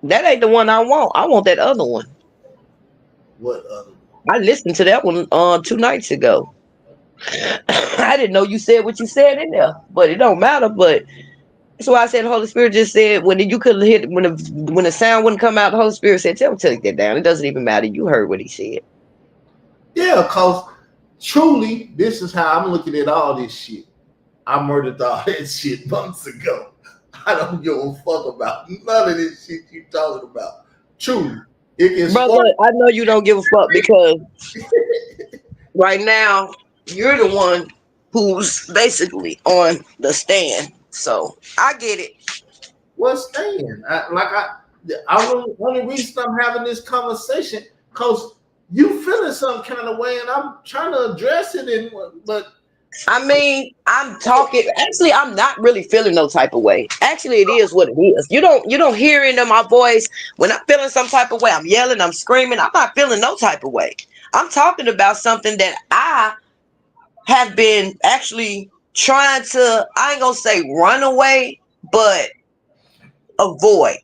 That ain't the one I want. I want that other one. What other one? I listened to that one 2 nights ago. I didn't know you said what you said in there, but it don't matter. But that's why I said the Holy Spirit just said when you couldn't hit when the sound wouldn't come out. The Holy Spirit said, "Tell him to take that down." It doesn't even matter. You heard what he said. Yeah, because truly, this is how I'm looking at all this shit. I murdered all that shit months ago. I don't give a fuck about none of this shit you talking about. Truly, it is. Brother, I know you don't give a fuck because right now you're the one who's basically on the stand. So I get it. What's staying? Only reason I'm having this conversation because you feeling some kind of way, and I'm trying to address it. But I mean, I'm talking. Actually, I'm not really feeling no type of way. Actually, it is what it is. You don't hear it in my voice when I'm feeling some type of way. I'm yelling, I'm screaming. I'm not feeling no type of way. I'm talking about something that I have been actually trying to. I ain't gonna say run away, but avoid.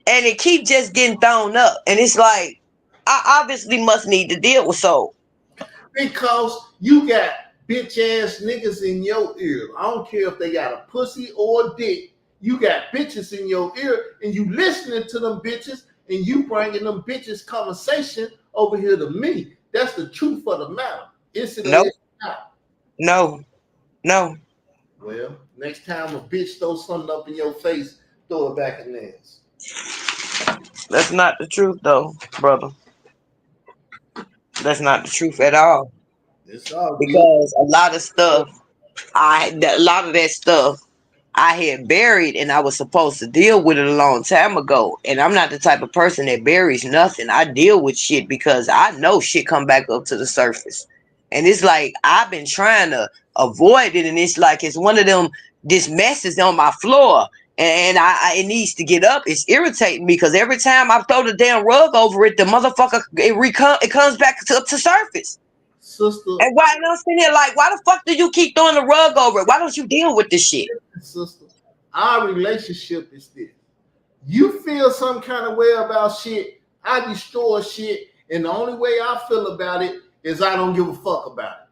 And it keep just getting thrown up, and it's like I obviously must need to deal with so. Because you got bitch ass niggas in your ear. I don't care if they got a pussy or a dick. You got bitches in your ear, and you listening to them bitches, and you bringing them bitches conversation over here to me. That's the truth of the matter. Is it? Nope. No. Well, next time a bitch throws something up in your face, throw it back in theirs. That's not the truth, though, brother. That's not the truth at all. It's all because a lot of stuff, a lot of that stuff, I had buried, and I was supposed to deal with it a long time ago. And I'm not the type of person that buries nothing. I deal with shit because I know shit come back up to the surface. And it's like I've been trying to avoid it, and it's like it's one of them. This mess is on my floor, and it needs to get up. It's irritating me because every time I throw the damn rug over it, the motherfucker it comes back up to surface. Sister, and why I'm sitting here like, why the fuck do you keep throwing the rug over it? Why don't you deal with this shit? Sister, our relationship is this. You feel some kind of way about shit, I destroy shit, and the only way I feel about it is I don't give a fuck about it.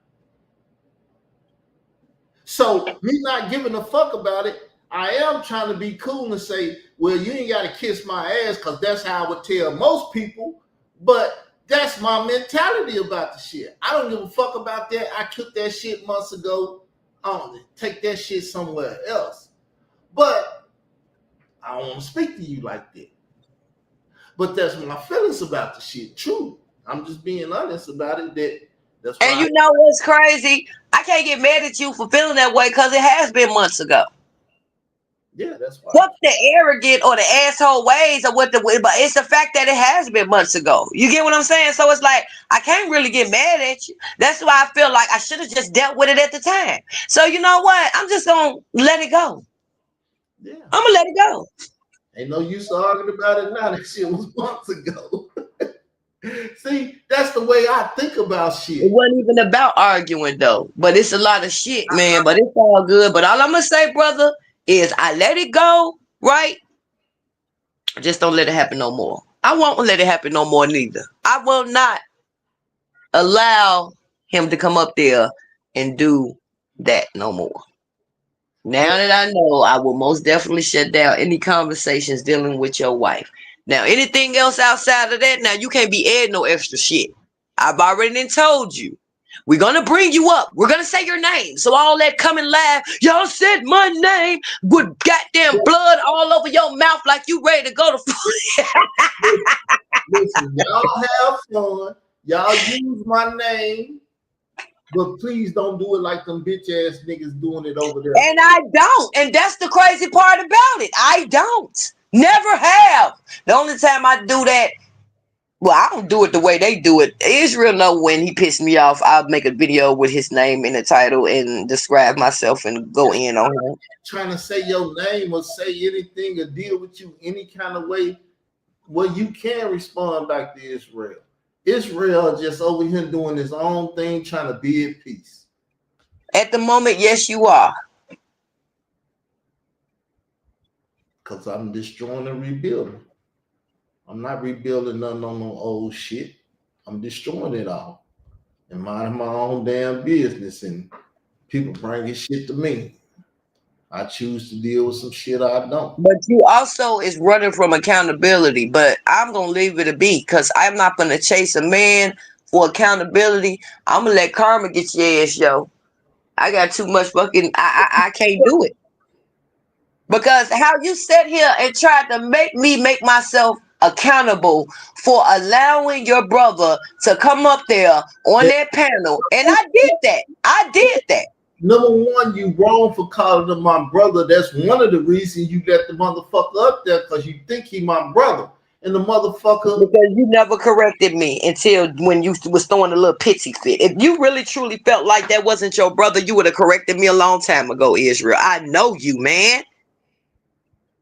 So me not giving a fuck about it, I am trying to be cool and say, well, you ain't got to kiss my ass because that's how I would tell most people, but that's my mentality about the shit. I don't give a fuck about that. I took that shit months ago. I don't take that shit somewhere else. But I don't want to speak to you like that. But that's my feelings about the shit. True. I'm just being honest about it. That's and you know what's crazy? I can't get mad at you for feeling that way because it has been months ago. Yeah, that's why. Fuck the arrogant or the asshole ways or but it's the fact that it has been months ago. You get what I'm saying? So it's like I can't really get mad at you. That's why I feel like I should have just dealt with it at the time. So you know what? I'm just gonna let it go. Yeah, I'm gonna let it go. Ain't no use arguing about it now. That shit was months ago. See, that's the way I think about shit. It wasn't even about arguing though, but it's a lot of shit, man. But it's all good. But all I'm gonna say, brother, is I let it go, right? Just don't let it happen no more. I won't let it happen no more neither. I will not allow him to come up there and do that no more. Now that I know, I will most definitely shut down any conversations dealing with your wife. Now, anything else outside of that, now you can't be adding no extra shit. I've already told you. We're going to bring you up. We're going to say your name. So all that come and laugh, y'all said my name with goddamn blood all over your mouth like you ready to go to Listen, y'all have fun. Y'all use my name. But please don't do it like them bitch ass niggas doing it over there. And I don't. And that's the crazy part about it. I don't. Never have. The only time I do that Well, I don't do it the way they do it. Israel know when he pissed me off, I'll make a video with his name in the title and describe myself and go in on him. Trying to say your name or say anything or deal with you any kind of way where you can respond back to Israel. Israel just over here doing his own thing, trying to be at peace. At the moment, yes, you are. Because I'm destroying and rebuilding. I'm not rebuilding nothing on no old shit. I'm destroying it all and minding my own damn business. And people bringing shit to me. I choose to deal with some shit I don't. But you also is running from accountability. But I'm gonna leave it a be because I'm not gonna chase a man for accountability. I'm gonna let karma get your ass, yo. I got too much fucking. I can't do it. Because how you sit here and tried to make me make myself accountable for allowing your brother to come up there on that panel. And I did that. I did that. Number one, you wrong for calling him my brother. That's one of the reasons you let the motherfucker up there, because you think he my brother. And the motherfucker... Because you never corrected me until when you was throwing a little pitsy fit. If you really truly felt like that wasn't your brother, you would have corrected me a long time ago, Israel. I know you, man.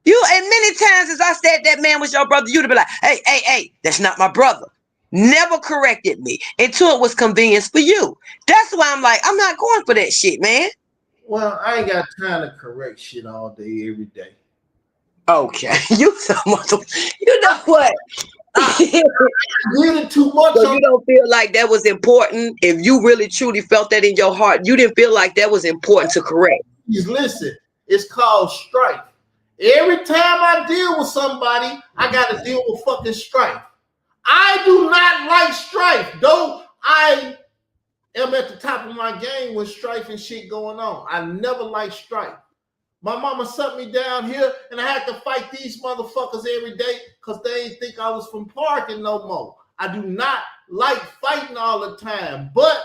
You, and many times as I said that man was your brother, you'd have been like, hey, that's not my brother. Never corrected me until it was convenience for you. That's why I'm like, I'm not going for that shit, man. Well, I ain't got time to correct shit all day, every day. Okay. You know what? Really too much. So you don't feel like that was important? If you really truly felt that in your heart, you didn't feel like that was important to correct. Please listen. It's called strife. Every time I deal with somebody, I got to deal with fucking strife. I do not like strife. Though I am at the top of my game with strife and shit going on. I never like strife. My mama sent me down here and I had to fight these motherfuckers every day because they ain't think I was from parking no more. I do not like fighting all the time, but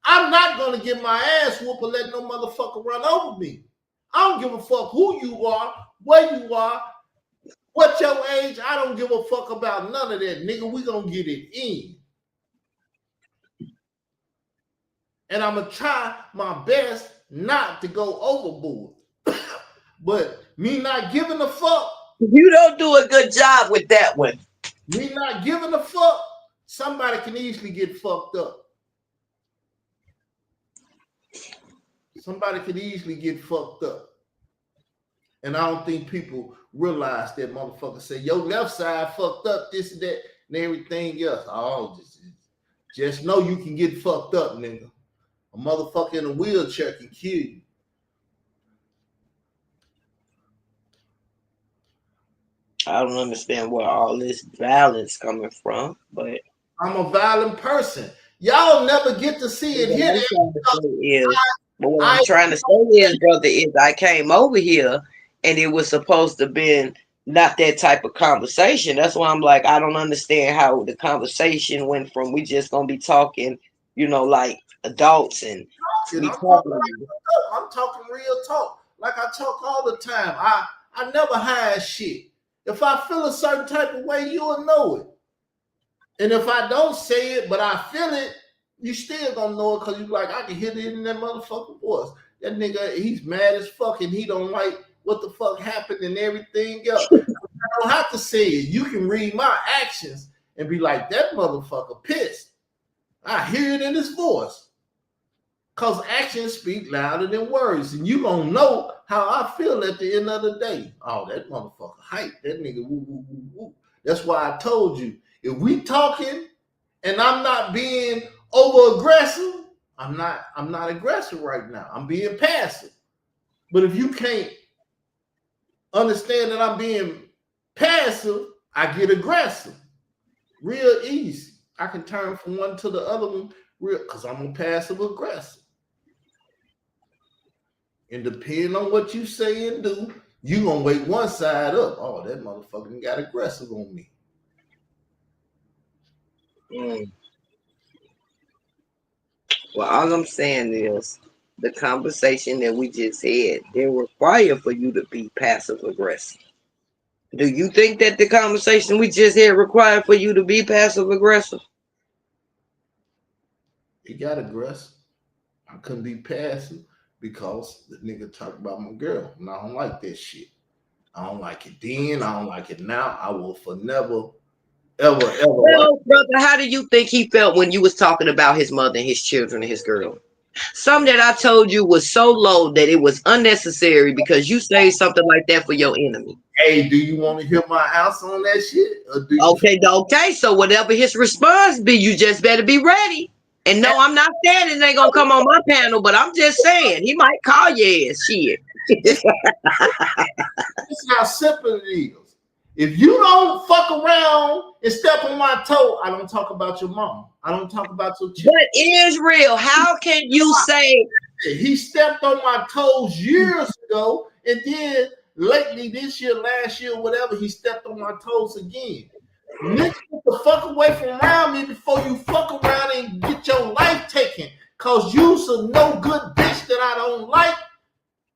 I'm not going to get my ass whooped and let no motherfucker run over me. I don't give a fuck who you are, where you are, what your age. I don't give a fuck about none of that, nigga. We gonna get it in. And I'm gonna try my best not to go overboard. But me not giving a fuck. You don't do a good job with that one. Me not giving a fuck, somebody can easily get fucked up. Somebody could easily get fucked up. And I don't think people realize that. Motherfucker say, your left side fucked up, this and that, and everything else. Oh, just know you can get fucked up, nigga. A motherfucker in a wheelchair can kill you. I don't understand where all this violence coming from, but I'm a violent person. Y'all never get to see it here. But what I'm trying to say is, brother, is I came over here and it was supposed to be not that type of conversation. That's why I'm like, I don't understand how the conversation went from we just gonna be talking, like adults and I'm talking real talk. Like I talk all the time. I never hide shit. If I feel a certain type of way, you'll know it. And if I don't say it, but I feel it, you still gonna know it because you like, I can hear it in that motherfucking voice. That nigga, he's mad as fuck and he don't like what the fuck happened and everything else. I don't have to say it. You can read my actions and be like, that motherfucker pissed. I hear it in his voice. Because actions speak louder than words. And you gonna know how I feel at the end of the day. Oh, that motherfucker hype. That nigga woo, woo, woo, woo. That's why I told you, if we talking and I'm not being over aggressive, I'm not aggressive right now. I'm being passive. But if you can't understand that I'm being passive, I get aggressive. Real easy. I can turn from one to the other one real because I'm a passive aggressive. And depending on what you say and do, you gonna wake one side up. Oh, that motherfucker got aggressive on me. Well, all I'm saying is the conversation that we just had didn't require for you to be passive aggressive. Do you think that the conversation we just had required for you to be passive aggressive? He got aggressive. I couldn't be passive because the nigga talked about my girl, and I don't like that shit. I don't like it then. I don't like it now. I will for never, ever. Well, brother, how do you think he felt when you was talking about his mother and his children and his girl? Something that I told you was so low that it was unnecessary because you say something like that for your enemy. Hey, do you want to hear my answer on that shit? Or do you Okay. So whatever his response be, you just better be ready. And no, I'm not saying it ain't gonna come on my panel, but I'm just saying he might call your ass shit. This is how simple it is. If you don't fuck around and step on my toe, I don't talk about your mom. I don't talk about your children. But Israel, how can you say he stepped on my toes years ago, and then lately this year, last year, whatever, he stepped on my toes again? Nigga, get the fuck away from around me before you fuck around and get your life taken. Cause you's a no good bitch that I don't like.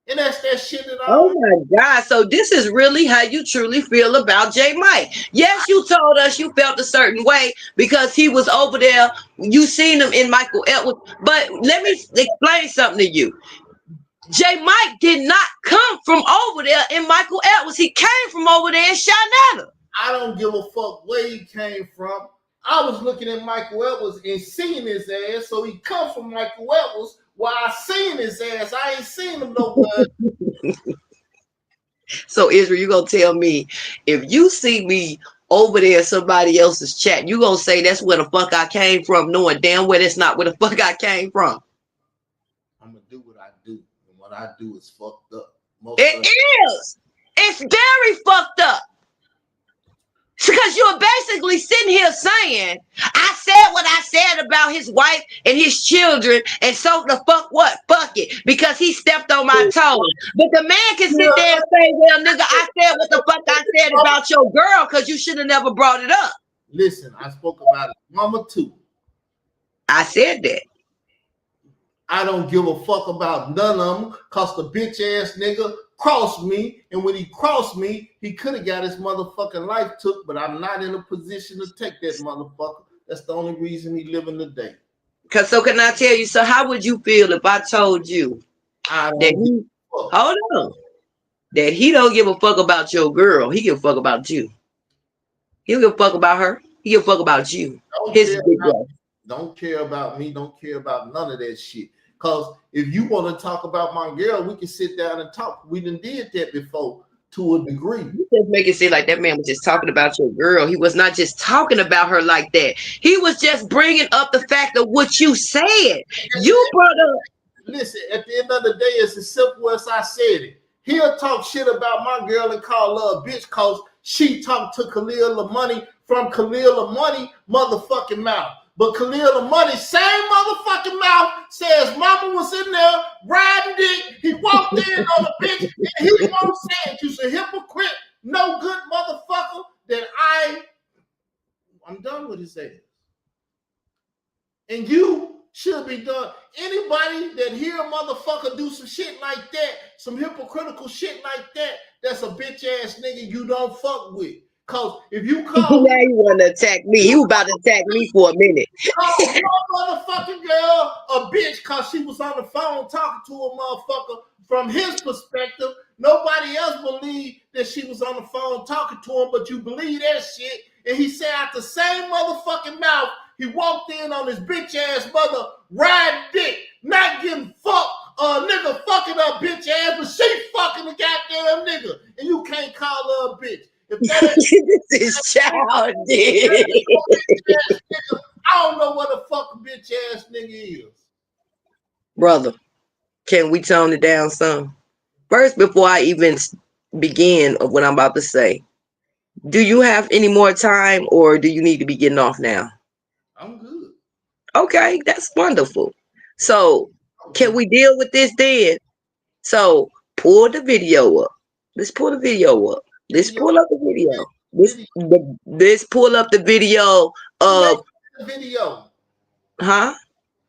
And that's that shit that I Oh my God. So this is really how you truly feel about J Mike. Yes, you told us you felt a certain way because he was over there. You seen him in Michael Edwards. But let me explain something to you. J Mike did not come from over there in Michael Edwards. He came from over there in Shawnetta. I don't give a fuck where he came from. I was looking at Michael Edwards and seeing his ass, so he come from Michael Edwards while I seen his ass. I ain't seen him nowhere. So Israel, you gonna tell me if you see me over there in somebody else's chat, you gonna say that's where the fuck I came from, knowing damn well that's not where the fuck I came from. I'm gonna do what I do, and what I do is fucked up. It is. It's very fucked up. Because you're basically sitting here saying, I said what I said about his wife and his children, and so the fuck what? Fuck it. Because he stepped on my toes. But the man can sit there and say, well, nigga, I said what the fuck I said about your girl because you should have never brought it up. Listen, I spoke about it. Mama too. I said that. I don't give a fuck about none of them because the bitch ass nigga crossed me, and when he crossed me, he could have got his motherfucking life took, but I'm not in a position to take that motherfucker. That's the only reason he living today. Cause so can I tell you, so how would you feel if I told you that he don't give a fuck about your girl, he give a fuck about you. He don't give a fuck about her, he give a fuck about you. Don't care about me, don't care about none of that shit. Because if you want to talk about my girl, we can sit down and talk. We done did that before to a degree. You just make it seem like that man was just talking about your girl. He was not just talking about her like that. He was just bringing up the fact of what you said. You brought up. Listen, at the end of the day, it's as simple as I said it. He'll talk shit about my girl and call her a bitch because she talked to Khalil the Money from Khalil the Money motherfucking mouth. But Khalil the Money, same motherfucking mouth, says mama was in there riding dick. He walked in on a bitch and he won't say it. You's a hypocrite, no good motherfucker that I'm done with his ass. And you should be done. Anybody that hear a motherfucker do some shit like that, some hypocritical shit like that, that's a bitch ass nigga you don't fuck with. Cause if you call now you want to attack me, you about to attack me for a minute. Call your motherfucking girl a bitch cause she was on the phone talking to a motherfucker. From his perspective, nobody else believed that she was on the phone talking to him, but you believe that shit. And he said out the same motherfucking mouth, he walked in on his bitch ass mother riding dick, not getting fucked. Nigga fucking her bitch ass, but she fucking the goddamn nigga, and you can't call her a bitch. This is childish. I don't know what a fucking bitch ass nigga is. Brother, can we tone it down some? First, before I even begin of what I'm about to say, do you have any more time or do you need to be getting off now? I'm good. Okay, that's wonderful. So, can we deal with this then? So, pull the video up. Let's pull the video up. Let's pull up the video. Let's pull up the video of the video. Huh?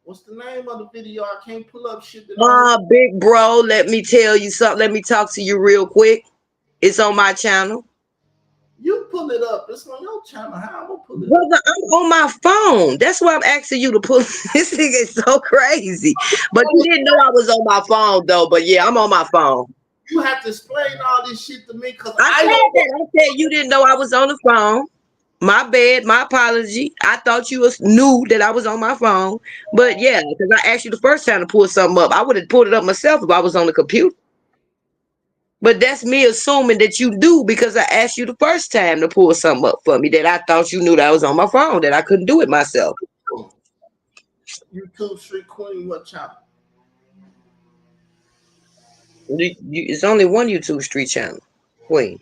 What's the name of the video? I can't pull up shit. Big bro, let me tell you something. Let me talk to you real quick. It's on my channel. You pull it up. It's on your channel. How I'm gonna pull it up? Brother, I'm on my phone. That's why I'm asking you to pull. This thing is so crazy. But you didn't know I was on my phone, though. But yeah, I'm on my phone. You have to explain all this shit to me because I said you didn't know I was on the phone. My bad, my apology. I thought you knew that I was on my phone. But yeah, because I asked you the first time to pull something up. I would have pulled it up myself if I was on the computer. But that's me assuming that you do because I asked you the first time to pull something up for me that I thought you knew that I was on my phone, that I couldn't do it myself. YouTube Street Queen, what channel? It's only one YouTube Street channel, Queen.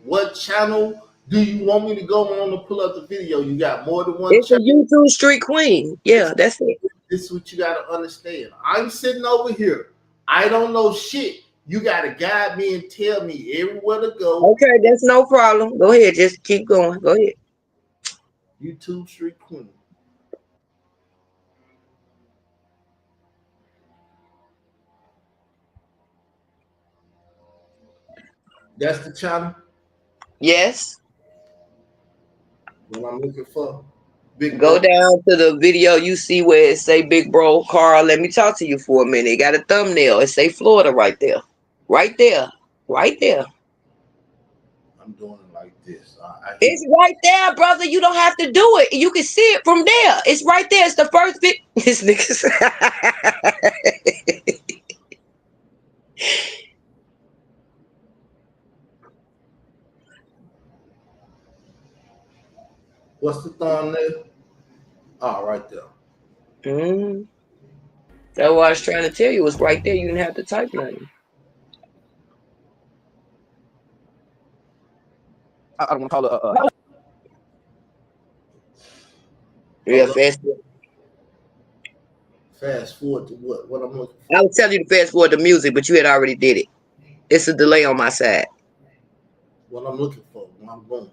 What channel do you want me to go on to pull up the video? You got more than one It's channel. a YouTube Street Queen. Yeah, that's it. This is what you got to understand. I'm sitting over here. I don't know shit. You got to guide me and tell me everywhere to go. Okay, that's no problem. Go ahead. Just keep going. Go ahead. YouTube Street Queen. That's the channel? Yes. What I'm looking for. Big Go bro. down to the video you see where it say Big Bro Carl. Let me talk to you for a minute. It got a thumbnail. It say Florida right there. Right there. Right there. I'm doing it like this. It's right there, brother. You don't have to do it. You can see it from there. It's right there. It's the first bit. This nigga. What's the thumbnail? Oh, right there. That's what I was trying to tell you. It's right there. You didn't have to type nothing. I don't want to call it. Yeah, fast forward. Fast forward to what I'm looking for. I was telling you to fast forward the music, but you had already did it. It's a delay on my side. What I'm looking for. When I'm going.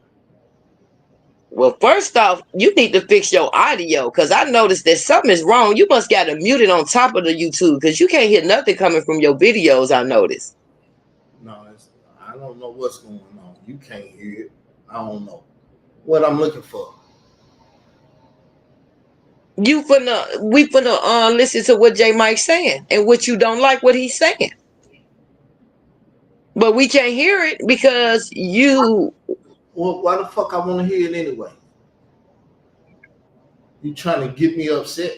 Well, first off, you need to fix your audio because I noticed that something is wrong. You must got it muted on top of the YouTube because you can't hear nothing coming from your videos, I noticed. No, I don't know what's going on. You can't hear it. I don't know. What I'm looking for. We finna listen to what J Mike's saying and what you don't like what he's saying. But we can't hear it because you. Well, why the fuck I want to hear it anyway? You trying to get me upset?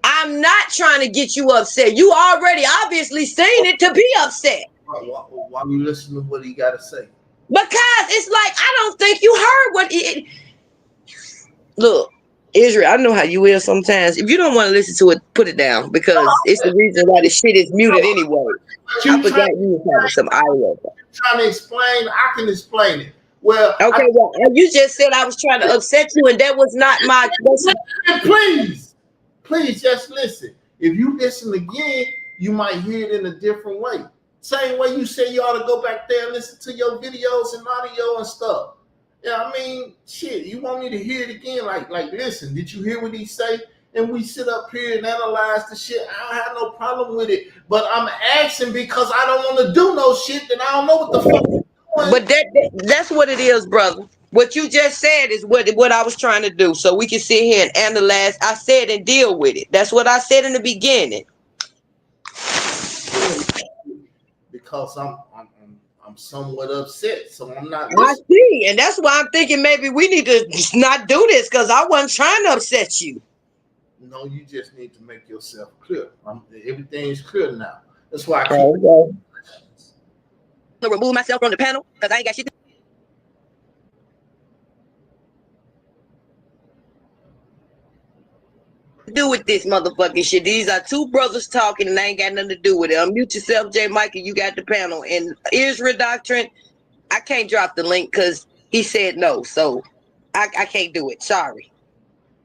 I'm not trying to get you upset. You already obviously saying it to be upset. Why you listen to what he got to say? Because it's like, I don't think you heard what it. Look, Israel, I know how you will sometimes. If you don't want to listen to it, put it down because it's the reason why the shit is muted anyway. I forgot you was having some audio. Trying to explain, I can explain it. Well, okay, well, you just said I was trying to upset you, and that was not my question. Please just listen. If you listen again, you might hear it in a different way. Same way you say you ought to go back there and listen to your videos and audio and stuff. Yeah, I mean, shit, you want me to hear it again? Like, listen, did you hear what he say? And we sit up here and analyze the shit. I don't have no problem with it, but I'm asking because I don't want to do no shit that I don't know what the fuck. But that's what it is, brother. What you just said is what I was trying to do. So we can sit here and analyze. I said and deal with it. That's what I said in the beginning. Because I'm somewhat upset, so I'm not. I see, and that's why I'm thinking maybe we need to not do this because I wasn't trying to upset you. No, you just need to make yourself clear. Everything's clear now. That's why I keep to remove myself from the panel because I ain't got shit to do with this motherfucking shit. These are two brothers talking and I ain't got nothing to do with it. Unmute yourself, J Mike, and you got the panel. And Israel Doctrine, I can't drop the link because he said no. So I can't do it. Sorry.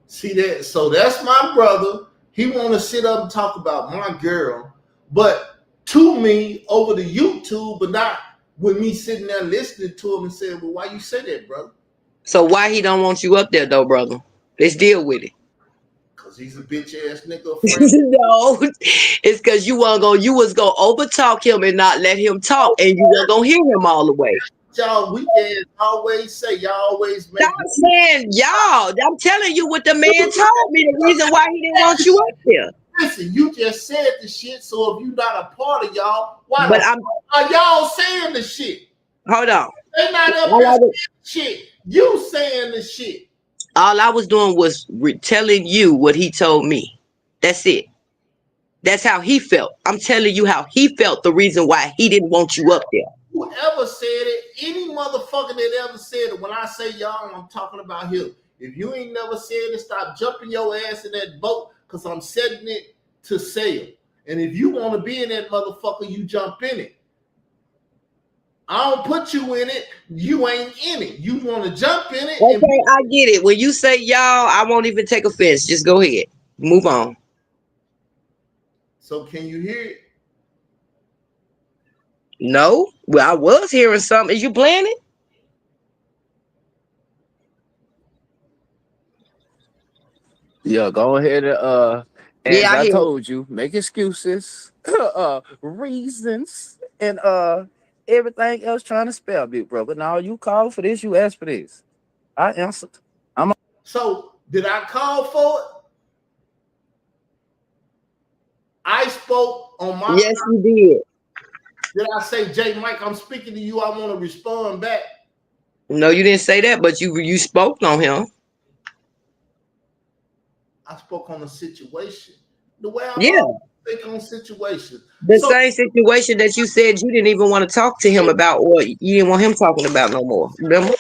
See that? So that's my brother. He want to sit up and talk about my girl, but to me over the YouTube, but not with me sitting there listening to him and saying, well, why you say that, brother? So why he don't want you up there though, brother? Let's deal with it. Cause he's a bitch ass nigga. No, it's because you was gonna overtalk him and not let him talk, and you weren't gonna hear him all the way. Y'all weekends always say. Y'all always make. Stop saying y'all. I'm telling you what the man told me. The reason why he didn't want you up there. Listen, you just said the shit. So if you're not a part of y'all, why But are y'all saying the shit? Hold on. They not up there saying the shit. You saying the shit. All I was doing was telling you what he told me. That's it. That's how he felt. I'm telling you how he felt. The reason why he didn't want you up there. Whoever said it, any motherfucker that ever said it, when I say y'all, I'm talking about him. If you ain't never said it, stop jumping your ass in that boat, because I'm setting it to sail. And if you want to be in that motherfucker, you jump in it. I don't put you in it. You ain't in it. You want to jump in it. Okay, I get it. When you say y'all, I won't even take offense. Just go ahead. Move on. So can you hear it? No. Well, I was hearing something. Is you playing it? Yeah, go ahead and Yeah, as I I hear it. told you, make excuses, reasons, and everything else trying to spell me, bro. But now you call for this, you asked for this. I answered. So did I call for it? I spoke on my. Yes, you did. Did I say, J Mike, I'm speaking to you, I want to respond back? No, you didn't say that, but you spoke on him. I spoke on the situation. The way I speak on situations. The same situation that you said you didn't even want to talk to him about, or you didn't want him talking about no more. Remember?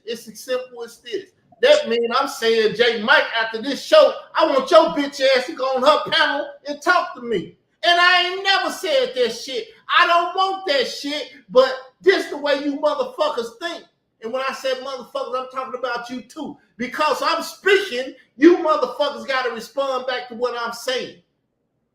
It's as simple as this. That means I'm saying, J Mike, after this show, I want your bitch ass to go on her panel and talk to me. And I ain't never said that shit. I don't want that shit, but this the way you motherfuckers think. And when I said motherfuckers, I'm talking about you too. Because I'm speaking, you motherfuckers got to respond back to what I'm saying.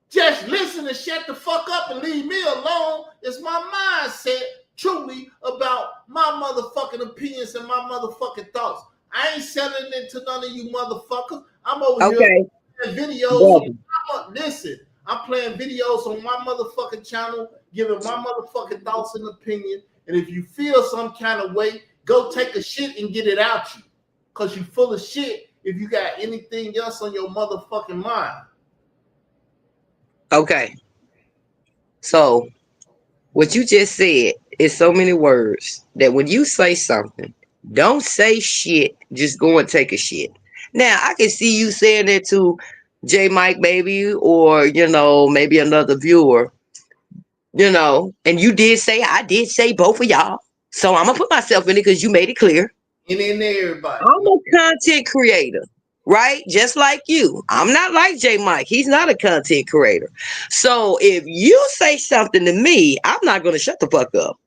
Just listen and shut the fuck up and leave me alone is my mindset truly about my motherfucking opinions and my motherfucking thoughts. I ain't selling it to none of you motherfuckers. I'm over here playing videos. Listen, I'm playing videos on my motherfucking channel, giving my motherfucking thoughts and opinion. And if you feel some kind of way, go take a shit and get it out you. Because you full of shit if you got anything else on your motherfucking mind. Okay. So what you just said is so many words that when you say something, don't say shit, just go and take a shit. Now, I can see you saying that to J Mike, baby, or, maybe another viewer, and you did say, I did say both of y'all. So I'm going to put myself in it because you made it clear. And in everybody. I'm a content creator, right? Just like you. I'm not like J Mike. He's not a content creator. So if you say something to me, I'm not going to shut the fuck up.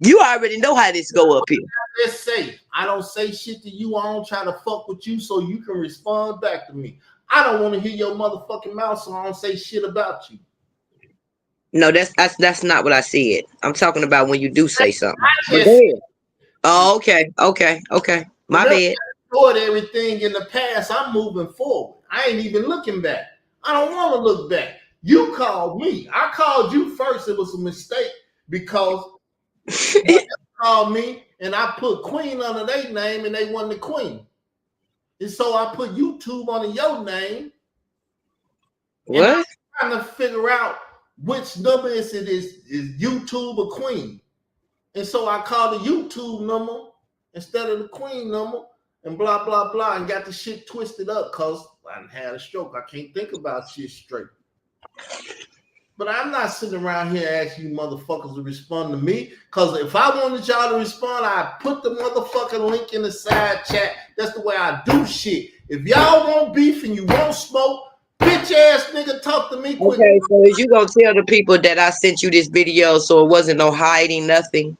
You already know how this go up here. Let's say I don't say shit to you. I don't try to fuck with you so you can respond back to me. I don't want to hear your motherfucking mouth, so I don't say shit about you. No, that's not what I said. I'm talking about when you do say something. Oh, okay. My bad. Toward everything in the past, I'm moving forward. I ain't even looking back. I don't want to look back. You called me. I called you first. It was a mistake because you called me and I put Queen under their name and they wasn't the Queen. And so I put YouTube under your name. What? And I'm trying to figure out which number is YouTube or Queen. And so I called the YouTube number instead of the Queen number and blah, blah, blah, and got the shit twisted up because I had a stroke. I can't think about shit straight. But I'm not sitting around here asking you motherfuckers to respond to me because if I wanted y'all to respond, I'd put the motherfucking link in the side chat. That's the way I do shit. If y'all want beef and you want smoke, bitch ass nigga, talk to me quick. Okay, so is you gonna tell the people that I sent you this video so it wasn't no hiding nothing?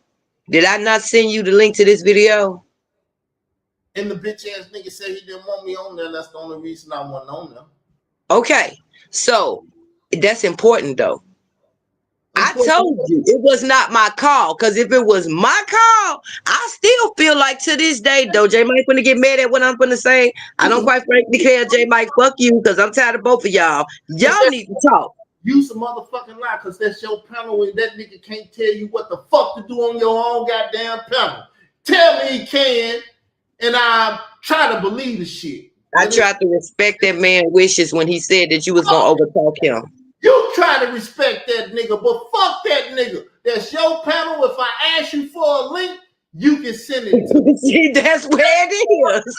Did I not send you the link to this video? And the bitch ass nigga said he didn't want me on there. That's the only reason I wasn't on there. Okay, so that's important though. I told you it was not my call because if it was my call, I still feel like to this day though, J Mike gonna get mad at what I'm gonna say. I don't quite frankly care, J Mike, fuck you, because I'm tired of both of y'all. Y'all need to talk. use a motherfucking lie, because that's your panel and that nigga can't tell you what the fuck to do on your own goddamn panel. Tell me he can, and I try to believe the shit. I tried to respect that man's wishes when he said that you was gonna overtalk him. You try to respect that nigga, but fuck that nigga. That's your panel. If I ask you for a link, you can send it to me. See, that's where it is.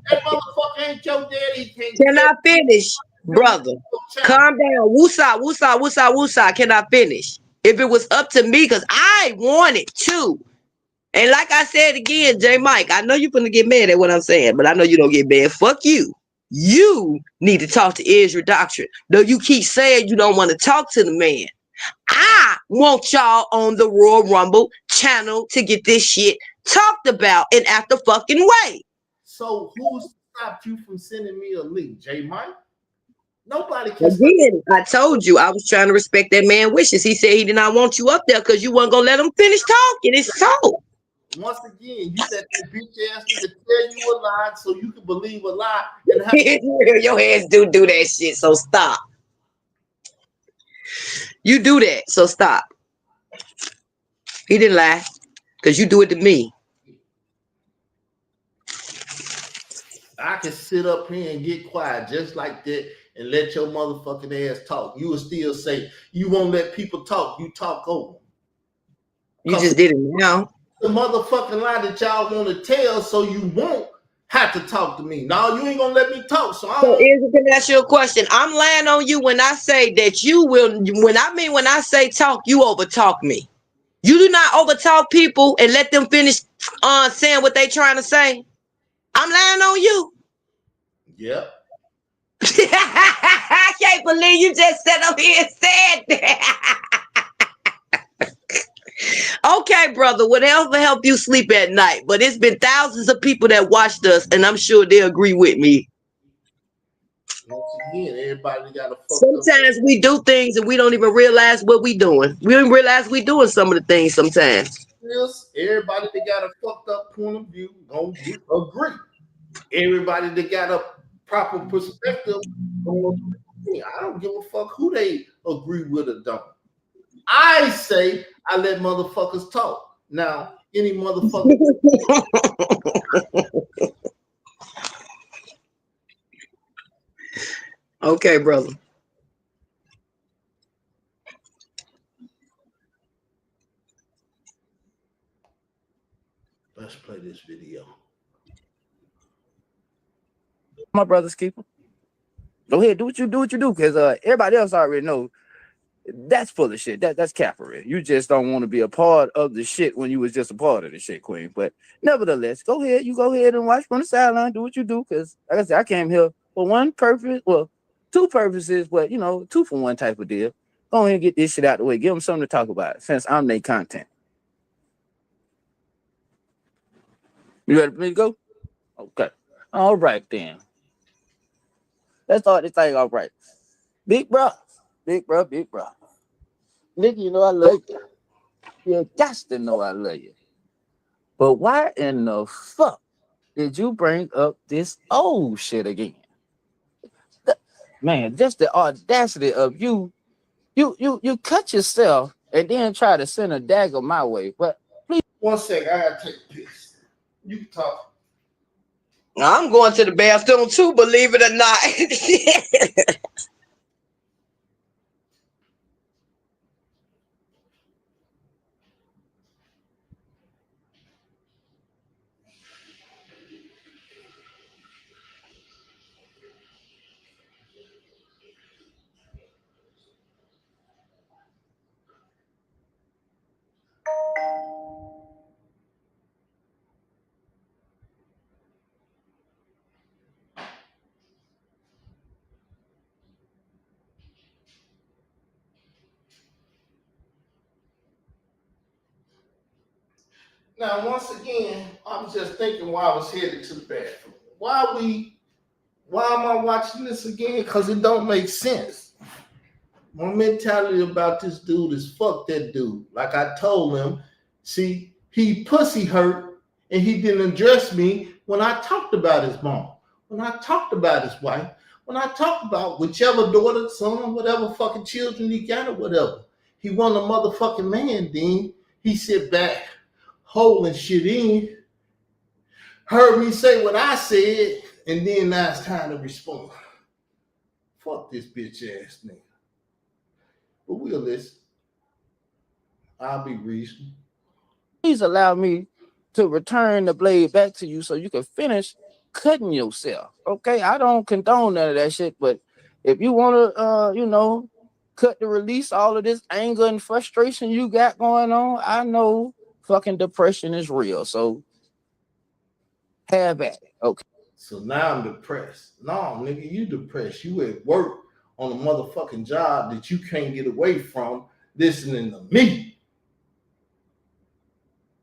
That motherfucker ain't your daddy. Can I finish, brother? Calm down. Woosah, woosah, woosah, woosah. Can I finish? If it was up to me, because I wanted to. And like I said again, J Mike, I know you're gonna get mad at what I'm saying, but I know you don't get mad. Fuck you. You need to talk to Israel Doctrine. Though you keep saying you don't want to talk to the man. I want y'all on the Royal Rumble channel to get this shit talked about and after fucking way. So who stopped you from sending me a link, J Mike? Nobody can. Again, I told you I was trying to respect that man's wishes. He said he did not want you up there because you weren't gonna let him finish talking. It's so. Once again, you let that bitch ass nigga tell you a lie so you can believe a lie. And have your ass do that shit, so stop. You do that, so stop. He didn't lie, because you do it to me. I can sit up here and get quiet just like that and let your motherfucking ass talk. You will still say you won't let people talk. You talk over. You just did it now. The motherfucking lie that y'all want to tell, so you won't have to talk to me. No, you ain't gonna let me talk. So can I ask you a question? I'm lying on you when I say that you will. When I say talk, you overtalk me. You do not overtalk people and let them finish saying what they trying to say. I'm lying on you. Yep. I can't believe you just sat up here and said that. Okay, brother, whatever help you sleep at night. But it's been thousands of people that watched us, and I'm sure they agree with me. Once again, everybody got a fuck. Sometimes we do things and we don't even realize what we doing. We don't realize we doing some of the things sometimes. Yes, everybody that got a fucked up point of view gonna agree. Everybody that got a proper perspective, I don't give a fuck who they agree with or don't. I say I let motherfuckers talk. Now, any motherfucker. Okay, brother. Let's play this video. My brother's keeper. Go ahead, do what you do, because everybody else already know that's full of shit. That's capital. You just don't want to be a part of the shit when you was just a part of the shit, Queen. But nevertheless, go ahead. You go ahead and watch from the sideline. Do what you do, because like I said, I came here for one purpose. Well, two purposes, but 2 for 1 type of deal. Go ahead and get this shit out the way. Give them something to talk about since I'm their content. You ready for me to go? Okay. All right then. Let's start this thing off right. Big bro. Nigga, you know I love you. You got to know I love you. But why in the fuck did you bring up this old shit again? Man, just the audacity of you cut yourself and then try to send a dagger my way. But please. 1 second, I gotta take a piss. You can talk. I'm going to the bathroom too, believe it or not. Now, once again, I was just thinking while I was headed to the bathroom. Why am I watching this again? Because it don't make sense. My mentality about this dude is fuck that dude. Like I told him, see, he pussy hurt and he didn't address me when I talked about his mom, when I talked about his wife, When I talk about whichever daughter, son, whatever fucking children he got or whatever, he want a motherfucking man, then he sit back, holding shit in, heard me say what I said, and then now it's time to respond. Fuck this bitch ass nigga. But we'll listen. I'll be reasonable. Please allow me to return the blade back to you so you can finish cutting yourself. Okay, I don't condone none of that shit, but if you want to, cut to release all of this anger and frustration you got going on, I know fucking depression is real, so have at it. Okay. So now I'm depressed. No, nigga, you depressed. You at work on a motherfucking job that you can't get away from listening to me.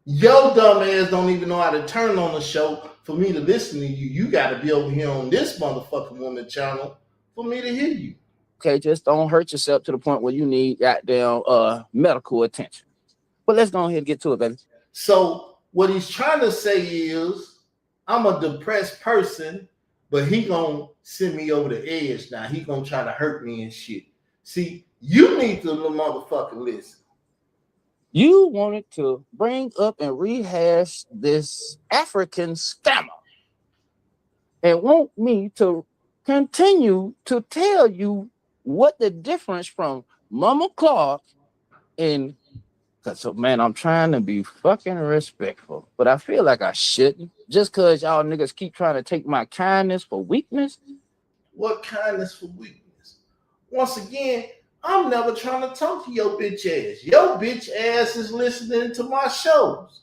Your dumb ass don't even know how to turn on the show for me to listen to you. You got to be over here on this motherfucking woman channel for me to hear you. Okay, just don't hurt yourself to the point where you need goddamn medical attention. But let's go ahead and get to it, baby. So what he's trying to say is, I'm a depressed person, but he gonna send me over the edge now. He gonna try to hurt me and shit. See, you need to motherfucking listen. You wanted to bring up and rehash this African scammer and want me to continue to tell you what the difference from Mama Clark and so man, I'm trying to be fucking respectful, but I feel like I shouldn't just because y'all niggas keep trying to take my kindness for weakness. What kindness for weakness? Once again, I'm never trying to talk to your bitch ass. Your bitch ass is listening to my shows.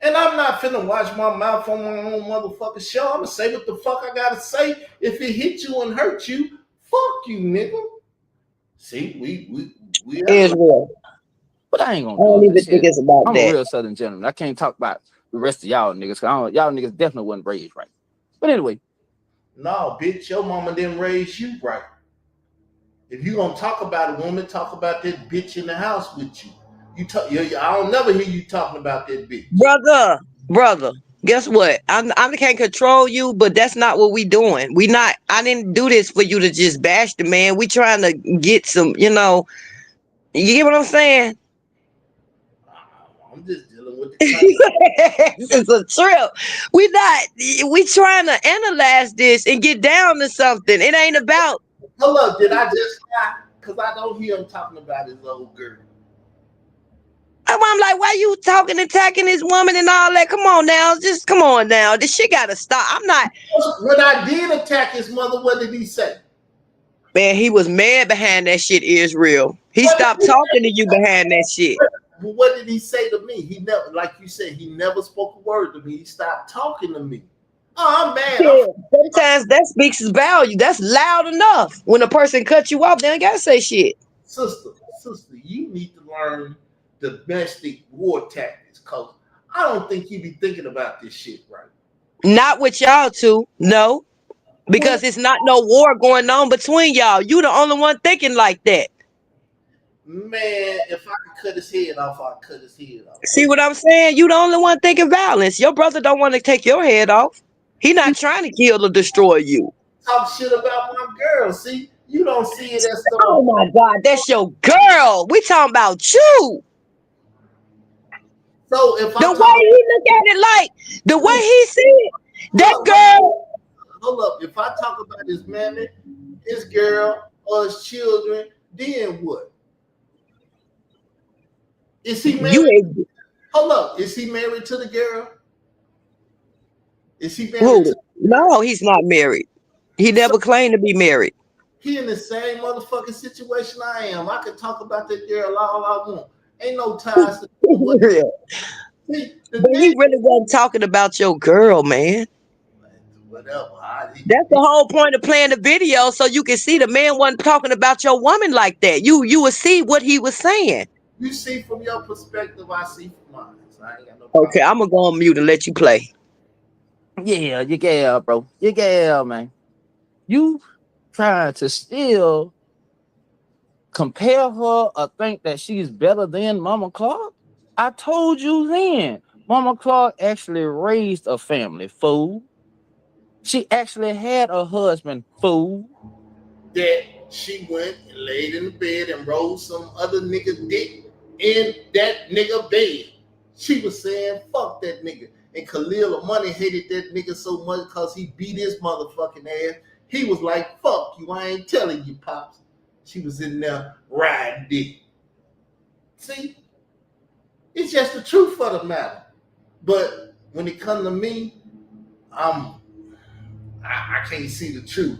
And I'm not finna watch my mouth on my own motherfucking show. I'm gonna say what the fuck I gotta say. If it hit you and hurt you, fuck you, nigga. See, we Israel. But I ain't gonna I don't even think it's about I'm that. a real Southern gentleman. I can't talk about the rest of y'all niggas, because y'all niggas definitely wasn't raised right. But anyway. No, bitch, your mama didn't raise you right. If you gonna talk about a woman, talk about that bitch in the house with you. I don't never hear you talking about that bitch. Brother, guess what? I can't control you, but that's not what we doing. I didn't do this for you to just bash the man. We trying to get some, you get what I'm saying? I'm just dealing with the It's a trip. We trying to analyze this and get down to something. It ain't about. Hold up, did I just lie? Because I don't hear him talking about his old girl. I'm like, why you talking, attacking this woman and all that? Come on now. Just come on now. This shit gotta stop. I'm not. When I did attack his mother, what did he say? Man, he was mad behind that shit, Israel. He stopped talking to you behind that shit. But what did he say to me? He never, like you said, he never spoke a word to me. He stopped talking to me. Oh, I'm mad. Yeah, sometimes that speaks his value. That's loud enough. When a person cuts you off, they ain't gotta say shit. Sister, you need to learn domestic war tactics, cause I don't think you be thinking about this shit right. Not with y'all two, no. Because it's not no war going on between y'all. You the only one thinking like that. Man, if I could cut his head off, I'd cut his head off. See what I'm saying? You the only one thinking violence. Your brother don't want to take your head off. He not trying to kill or destroy you. Talk shit about my girl. See, you don't see it as though. Oh my God, that's your girl. We talking about you. So if the way he look at it, like the way he see it, that girl. Hold up. If I talk about his mammy, his girl, or his children, then what? Is he married? Hold up. Is he married to the girl? Is he married? No, he's not married. He never claimed to be married. He in the same motherfucking situation I am. I can talk about that girl all I want. Ain't no ties to See, but he really wasn't talking about your girl, man. Whatever. That's the whole point of playing the video, so you can see the man wasn't talking about your woman like that. You would see what he was saying. You see from your perspective, I see from mine. So I ain't got no problem. Okay, I'm gonna go on mute and let you play. Yeah, you gal, bro. You gal, man. You trying to still compare her or think that she's better than Mama Clark? I told you then, Mama Clark actually raised a family, fool. She actually had a husband, fool. That she went and laid in the bed and rolled some other nigga dick in that nigga bed. She was saying, fuck that nigga. And Khalil Money hated that nigga so much because he beat his motherfucking ass. He was like, fuck you, I ain't telling you, Pops. She was in there riding dick. See? It's just the truth of the matter. But when it comes to me, I can't see the truth.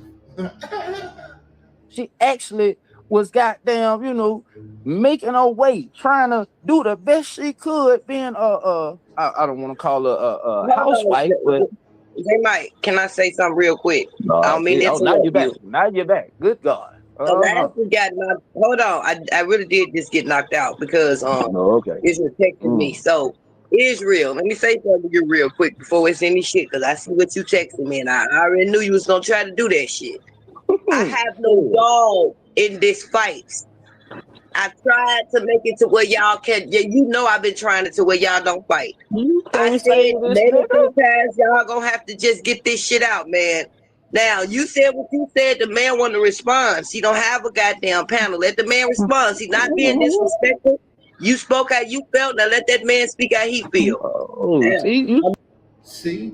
She actually was goddamn, making her way, trying to do the best she could, being I don't want to call her a housewife, but They might. Can I say something real quick? I don't mean to now you're back. Now you're back. Good God. So last we got knocked. Hold on, I really did just get knocked out because okay. Israel texted me. So Israel, let me say something to you real quick before it's any shit, because I see what you texted me, and I already knew you was gonna try to do that shit. I have no dog in this fight. I tried to make it to where y'all can. Yeah, I've been trying it to where y'all don't fight. I said maybe sometimes y'all gonna have to just get this shit out, man. Now you said what you said. The man want to respond. He don't have a goddamn panel. Let the man respond. He's not being disrespectful. You spoke how you felt. Now let that man speak how he feel. See,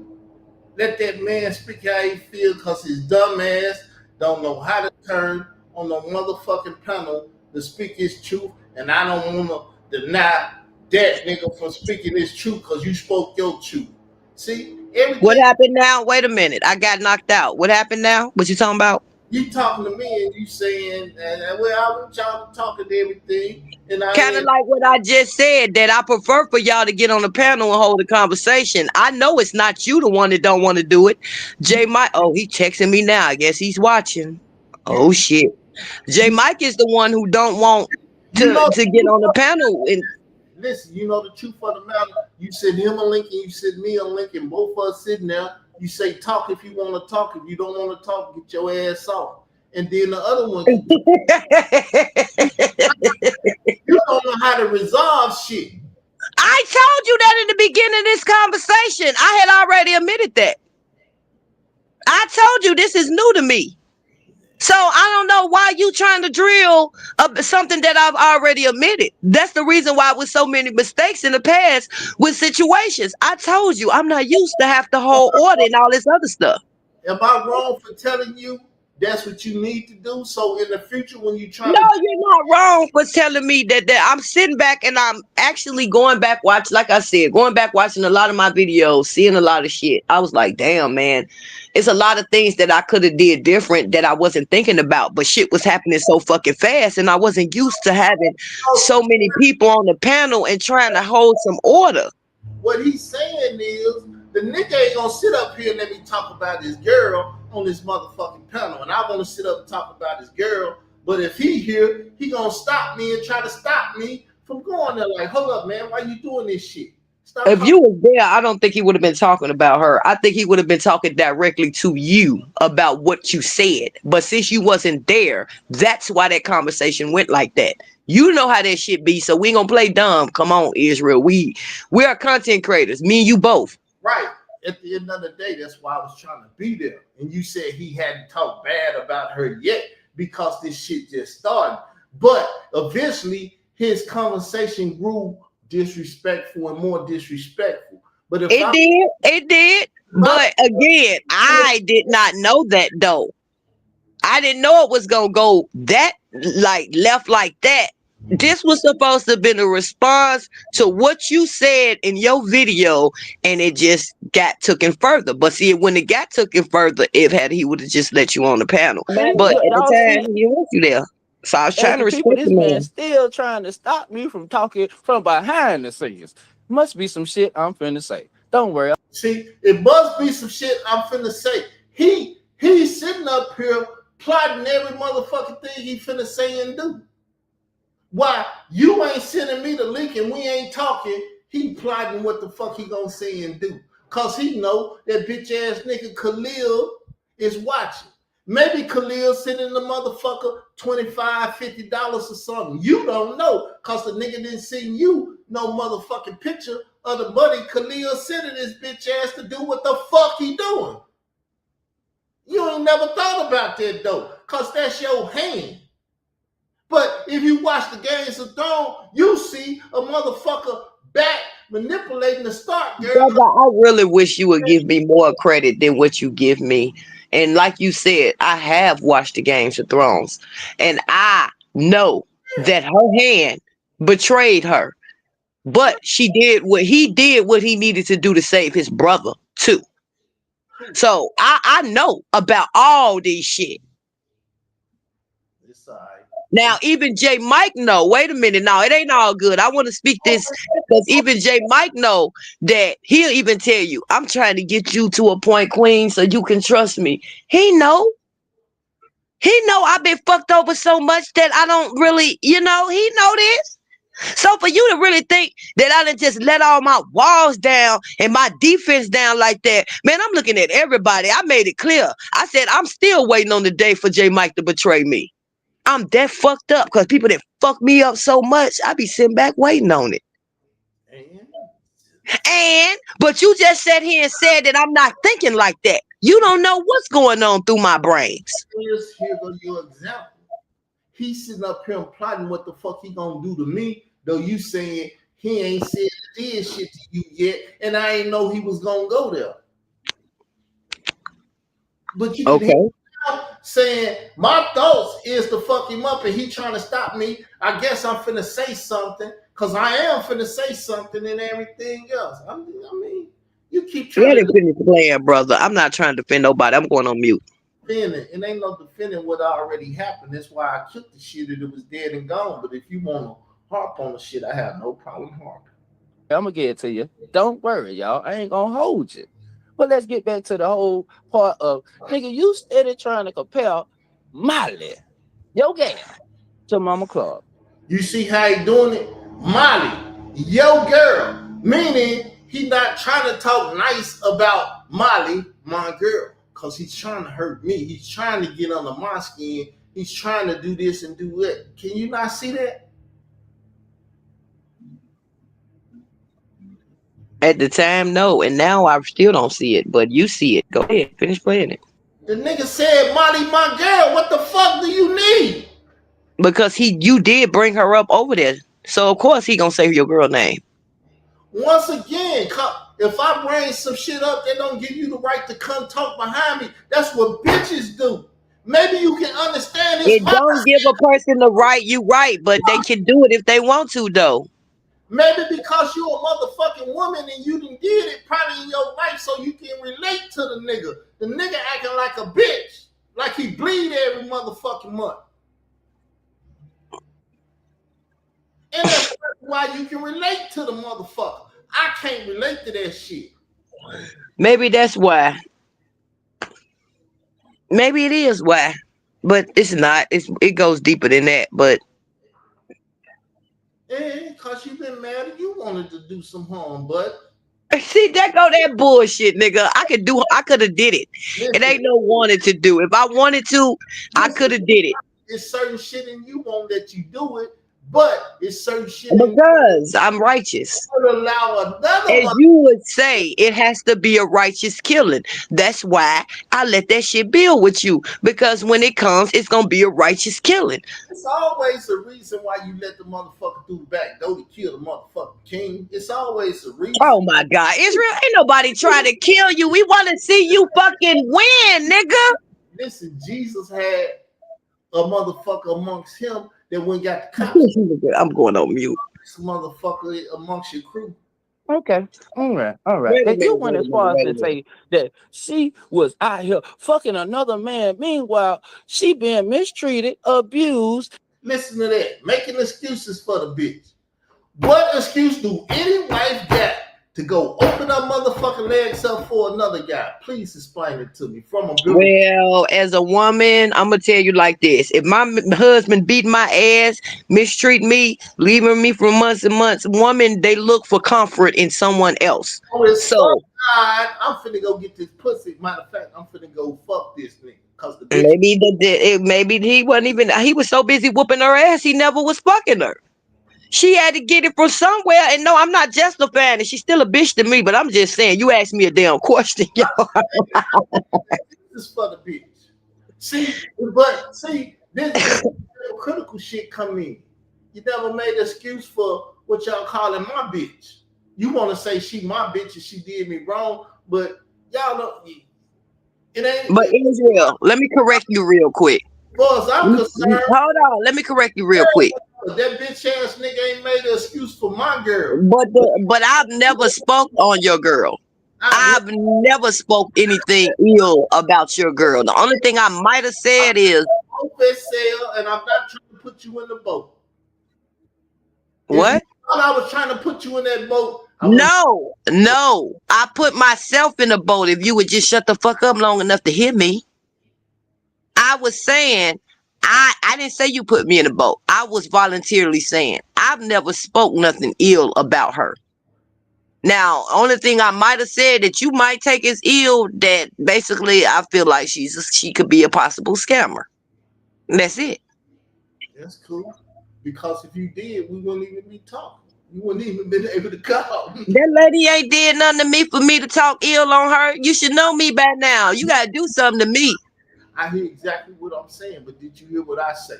let that man speak how he feel, because his dumb ass don't know how to turn on the motherfucking panel to speak his truth, and I don't want to deny that nigga from speaking his truth because you spoke your truth. See, everything. What happened now? Wait a minute, I got knocked out. What happened now? What you talking about? You talking to me and you saying, well, I want y'all to talk to everything, and I kind of like what I just said, that I prefer for y'all to get on the panel and hold a conversation. I know it's not you the one that don't want to do it. J Mike, he texting me now. I guess he's watching. Oh shit. J Mike is the one who don't want to get on the panel. And listen, the truth of the matter. You send him a link and you send me a link, and both of us sitting there. You say talk if you want to talk. If you don't want to talk, get your ass off. And then the other one, you don't know how to resolve shit. I told you that in the beginning of this conversation. I had already admitted that. I told you this is new to me. So I don't know why you trying to drill something that I've already admitted. That's the reason why with so many mistakes in the past with situations. I told you I'm not used to have to hold order and all this other stuff. Am I wrong for telling you that's what you need to do? So in the future, when you try, you're not wrong for telling me that I'm sitting back and I'm actually going back watching a lot of my videos, seeing a lot of shit. I was like, damn, man, it's a lot of things that I could have did different that I wasn't thinking about, but shit was happening so fucking fast, and I wasn't used to having so many people on the panel and trying to hold some order. What he's saying is, the nigga ain't gonna sit up here and let me talk about his girl on this motherfucking panel, and I want to sit up and talk about his girl. But if he here, he gonna stop me and try to stop me from going there. Like, hold up, man, why you doing this shit? Stop if you was there, I don't think he would have been talking about her. I think he would have been talking directly to you about what you said. But since you wasn't there, that's why that conversation went like that. You know how that shit be, so we ain't gonna play dumb. Come on, Israel. We are content creators. Me and you both. Right. At the end of the day, that's why I was trying to be there. And you said he hadn't talked bad about her yet because this shit just started. But eventually, his conversation grew disrespectful and more disrespectful. But it did. But again, I did not know that though. I didn't know it was gonna go that left like that. This was supposed to have been a response to what you said in your video, and it just got taken further. But see, when it got taken further, he would have just let you on the panel. But at the time, he want you there. So I was trying to respect this man. Still trying to stop me from talking from behind the scenes. Must be some shit I'm finna say. Don't worry. See, it must be some shit I'm finna say. He's sitting up here plotting every motherfucking thing he finna say and do. Why you ain't sending me the link and we ain't talking? He plotting what the fuck he gonna say and do. Cause he know that bitch ass nigga Khalil is watching. Maybe Khalil sending the motherfucker $25, $50 or something. You don't know, cause the nigga didn't send you no motherfucking picture of the money Khalil sending his bitch ass to do what the fuck he doing. would never thought about that though, cause that's your hand. But if you watch the Games of Thrones, you see a motherfucker back manipulating the Stark girl. Brother, I really wish you would give me more credit than what you give me. And like you said, I have watched the Games of Thrones, and I know that her hand betrayed her. But he did what he needed to do to save his brother too. So I know about all these shit. It's all right. Now, even J. Mike know. Wait a minute. Now, it ain't all good. I want to speak this because even J. Mike know that he'll even tell you, I'm trying to get you to a point, Queen, so you can trust me. He know I've been fucked over so much that I don't really, he know this. So for you to really think that I didn't just let all my walls down and my defense down like that, man, I'm looking at everybody. I made it clear. I said, I'm still waiting on the day for J. Mike to betray me. I'm that fucked up because people that fuck me up so much, I be sitting back waiting on it. But you just sat here and said that I'm not thinking like that. You don't know what's going on through my brains. Here go your example. He's sitting up here and plotting what the fuck he gonna do to me, though you saying he ain't said did shit to you yet, and I ain't know he was gonna go there. But you can hear him saying my thoughts is to fuck him up, and he trying to stop me. I guess I'm finna say something, cause I am finna say something and everything else. I mean, you keep trying to finish playing, brother. I'm not trying to defend nobody. I'm going on mute. Defending. It ain't no defending what already happened. That's why I killed the shit that it was dead and gone. But if you want to harp on the shit, I have no problem harping. I'm gonna get it to you. Don't worry, y'all. I ain't gonna hold you. But let's get back to the whole part of nigga. You steady trying to compare Molly, your gal, to Mama Clark. You see how he doing it, Molly, your girl. Meaning he not trying to talk nice about Molly, my girl. Because he's trying to hurt me. He's trying to get under my skin. He's trying to do this and do that. Can you not see that? At the time, no. And now I still don't see it. But you see it. Go ahead. Finish playing it. The nigga said, Molly, my girl. What the fuck do you need? Because you did bring her up over there. So, of course, he going to say your girl name. Once again, if I bring some shit up, they don't give you the right to come talk behind me. That's what bitches do. Maybe you can understand this. It don't give a person the right, you right, but they can do it if they want to, though. Maybe because you a motherfucking woman and you done did it probably in your life so you can relate to the nigga. The nigga acting like a bitch, like he bleed every motherfucking month. And that's why you can relate to the motherfucker. I can't relate to that shit. Maybe that's why. Maybe it is why. But it's not. It goes deeper than that. But because you been mad and you wanted to do some harm, but see, that bullshit, nigga. I could have did it. Listen, it ain't no wanted to do. If I wanted to, I could have did it. It's certain shit and you won't let you do it. But it's certain shit because I'm righteous. Allow as you would say, it has to be a righteous killing. That's why I let that shit build with you. Because when it comes, it's gonna be a righteous killing. It's always a reason why you let the motherfucker through the back door to kill the motherfucking king. It's always a reason. Oh my God, Israel, ain't nobody trying to kill you. We want to see you fucking win, nigga. Listen, Jesus had a motherfucker amongst him. Then we got the cops. I'm going on mute. This motherfucker amongst your crew. Okay. All right. That you went as far as to say that she was out here fucking another man. Meanwhile, she being mistreated, abused. Listen to that. Making excuses for the bitch. What excuse do any wife got to go open her motherfucking legs up for another guy? Please explain it to me from a good. Well, as a woman, I'm gonna tell you like this: if my husband beat my ass, mistreat me, leaving me for months and months, women they look for comfort in someone else. Oh, so I'm finna go get this pussy. Matter of fact, I'm finna go fuck this nigga. Cause the bitch maybe he wasn't even. He was so busy whooping her ass, he never was fucking her. She had to get it from somewhere. And no, I'm not justifying it. She's still a bitch to me, but I'm just saying, you asked me a damn question, y'all. This is for the bitch. See, this critical shit come in. You never made an excuse for what y'all calling my bitch. You want to say she my bitch and she did me wrong, but y'all don't. It ain't. But Israel, let me correct you real quick. As far as I'm concerned, Hold on, let me correct you real quick. that bitch ass nigga ain't made an excuse for my girl. But I've never spoke on your girl. I've never spoke anything ill about your girl. The only thing I might have said is, and I'm not trying to put you in the boat. what? I was trying to put you in that boat. No, I put myself in the boat. If you would just shut the fuck up long enough to hear me. I was saying, I didn't say you put me in the boat. I was voluntarily saying I've never spoke nothing ill about her. Now, only thing I might have said that you might take as ill, that basically I feel like she could be a possible scammer. And that's it. That's cool. Because if you did, we wouldn't even be talking. You wouldn't even been able to call. That lady ain't did nothing to me for me to talk ill on her. You should know me by now. You gotta do something to me. I hear exactly what I'm saying, but did you hear what I say?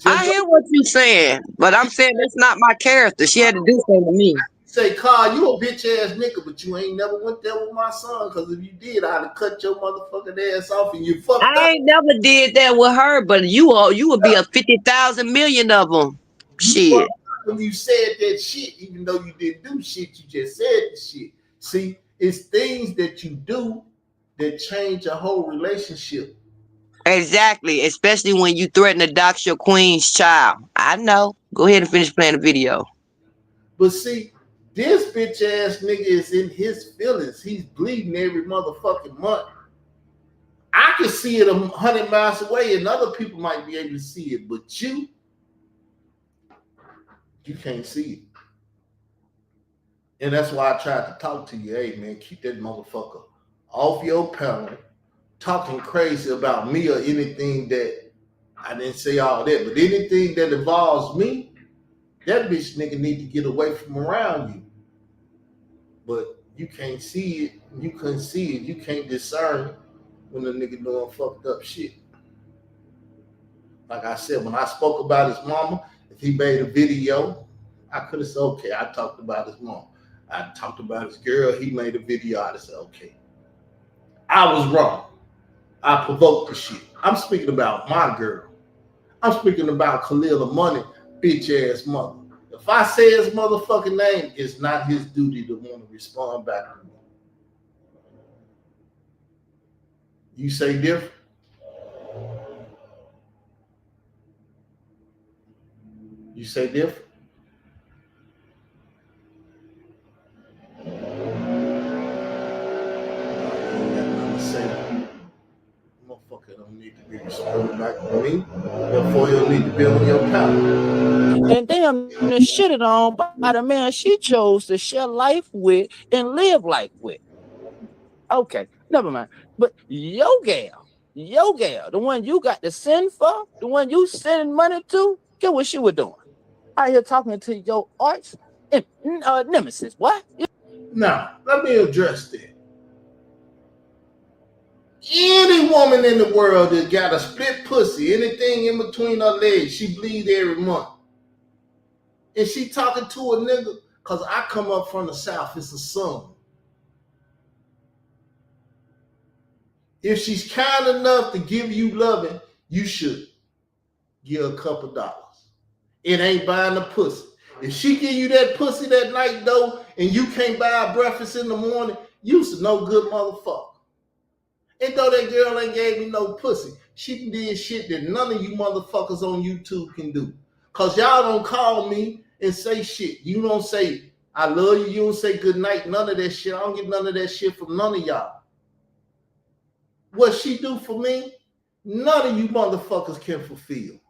I hear what you're saying, but I'm saying that's not my character. She had to do something to me. Say, Carl, you a bitch ass nigga, but you ain't never went there with my son. Because if you did, I'd have cut your motherfucking ass off and you fucked up. I ain't never did that with her, but you would be a 50,000 million of them. Shit. When you said that shit, even though you didn't do shit, you just said the shit. See, it's things that you do that change a whole relationship. Exactly, especially when you threaten to dox your queen's child. I know. Go ahead and finish playing the video. But see, this bitch ass nigga is in his feelings. He's bleeding every motherfucking month. I can see it 100 miles away, and other people might be able to see it, but you can't see it. And that's why I tried to talk to you. Hey, man, keep that motherfucker off your panel, talking crazy about me or anything that I didn't say all that, but anything that involves me, that bitch nigga need to get away from around you. But you can't see it. You couldn't see it. You can't discern when the nigga doing fucked up shit. Like I said, when I spoke about his mama, if he made a video, I could have said, okay, I talked about his mom. I talked about his girl. He made a video. I'd have said, okay. I was wrong. I provoked the shit. I'm speaking about my girl. I'm speaking about Khalil Money, bitch ass mother. If I say his motherfucking name, it's not his duty to want to respond back to me. You say different? You say different? Motherfucker don't need to be responding back to me. Therefore, you need to be on your power. And damn, shitted on by the man she chose to share life with and live life with. Okay, never mind. But your gal, the one you got to send for, the one you sending money to, get what she was doing. Out here talking to your arch nemesis. What? Now, let me address that. Any woman in the world that got a split pussy, anything in between her legs, she bleed every month. And she talking to a nigga, because I come up from the South, it's a son. If she's kind enough to give you loving, you should give a couple dollars. It ain't buying the pussy. If she give you that pussy that night, though, and you can't buy a breakfast in the morning, you's a no good motherfucker. And though that girl ain't gave me no pussy, she did shit that none of you motherfuckers on YouTube can do. Because y'all don't call me and say shit. You don't say, I love you. You don't say good night. None of that shit. I don't get none of that shit from none of y'all. What she do for me, none of you motherfuckers can fulfill.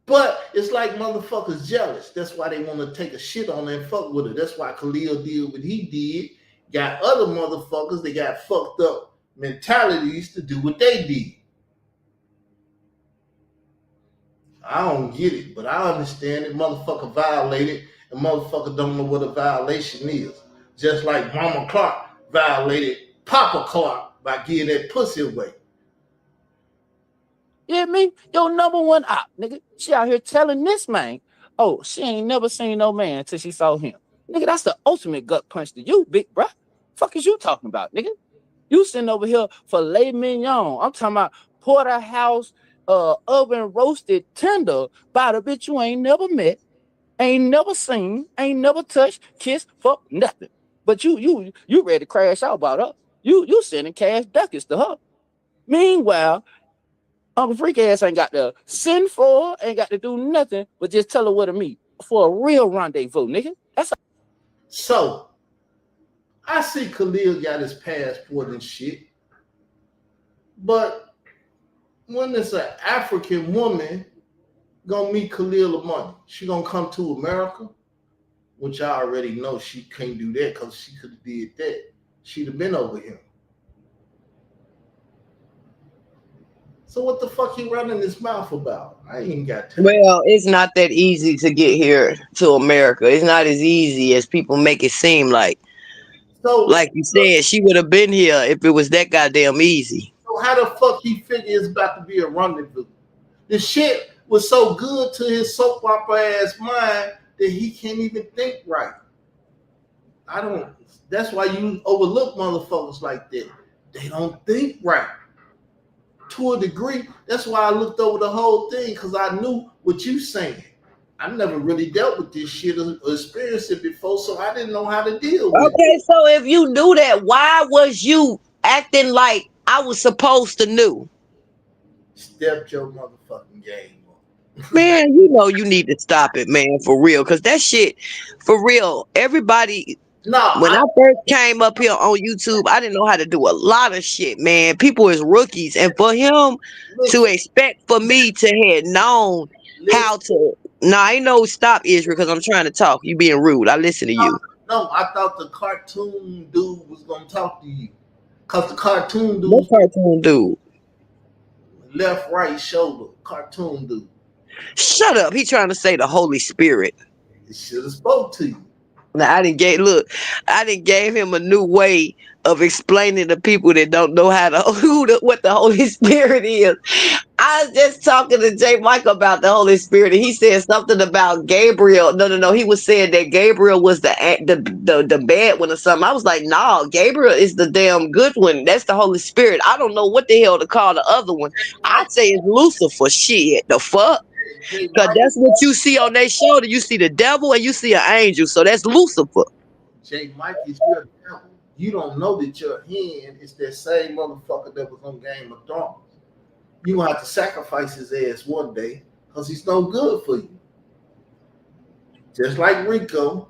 But it's like motherfuckers jealous. That's why they want to take a shit on her and fuck with her. That's why Khalil did what he did. Got other motherfuckers that got fucked up mentalities to do what they did. I don't get it, but I understand it. Motherfucker violated, and motherfucker don't know what a violation is. Just like Mama Clark violated Papa Clark by giving that pussy away. You hear me? Your number one op, nigga. She out here telling this man, oh, she ain't never seen no man until she saw him. Nigga, that's the ultimate gut punch to you, big bruh. Fuck is you talking about, nigga? You sitting over here filet mignon. I'm talking about porterhouse, oven roasted tender by the bitch you ain't never met, ain't never seen, ain't never touched, kissed, fuck, nothing. But you ready to crash out about her. You sending cash ducats to her. Meanwhile, Uncle Freak ass ain't got to send for her, ain't got to do nothing, but just tell her where to meet for a real rendezvous, nigga. That's So I see Khalil got his passport and shit, but when it's an African woman gonna meet Khalil Amani, she gonna come to America, which I already know she can't do that because she could have did that. She'd have been over here. So what the fuck he running his mouth about? I ain't got time. Well, it's not that easy to get here to America. It's not as easy as people make it seem like. So, like you said, she would have been here if it was that goddamn easy. So how the fuck he figure it's about to be a rendezvous? The shit was so good to his soap opera ass mind that he can't even think right. That's why you overlook motherfuckers like that. They don't think right. To a degree, that's why I looked over the whole thing, because I knew what you saying. I never really dealt with this shit or experienced it before, so I didn't know how to deal with it. Okay, so if you knew that, why was you acting like I was supposed to know? Step your motherfucking game up. Man, you know you need to stop it, man, for real. Because that shit, for real, everybody... When I first came up here on YouTube, I didn't know how to do a lot of shit, man. People is rookies. And for him to expect for me to have known how to... Nah, I ain't no stop, Israel, because I'm trying to talk. You being rude. I listen to you. No, I thought the cartoon dude was going to talk to you. Because the cartoon dude... What cartoon dude? Left, right shoulder. Cartoon dude. Shut up. He trying to say the Holy Spirit. He should have spoke to you. Now I didn't gave him a new way of explaining to people that don't know how to what the Holy Spirit is. I was just talking to J. Michael about the Holy Spirit, and he said something about Gabriel. No. He was saying that Gabriel was the bad one or something. I was like, nah, Gabriel is the damn good one. That's the Holy Spirit. I don't know what the hell to call the other one. I'd say it's Lucifer. Shit, the fuck. Because that's what you see on their shoulder. You see the devil and you see an angel. So that's Lucifer. J. Mike is your devil. You don't know that your hand is that same motherfucker that was on Game of Thrones. You gonna have to sacrifice his ass one day because he's no good for you. Just like Rico,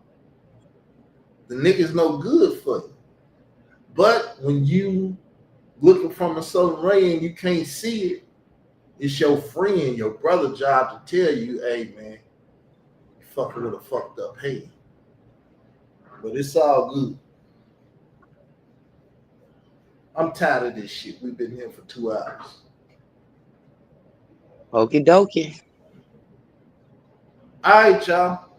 the nigga's no good for you. But when you looking from a certain ray and you can't see it, it's your friend, your brother job to tell you, hey man, you fucking with a fucked up head. But it's all good. I'm tired of this shit. We've been here for 2 hours. Okie dokie. All right, y'all.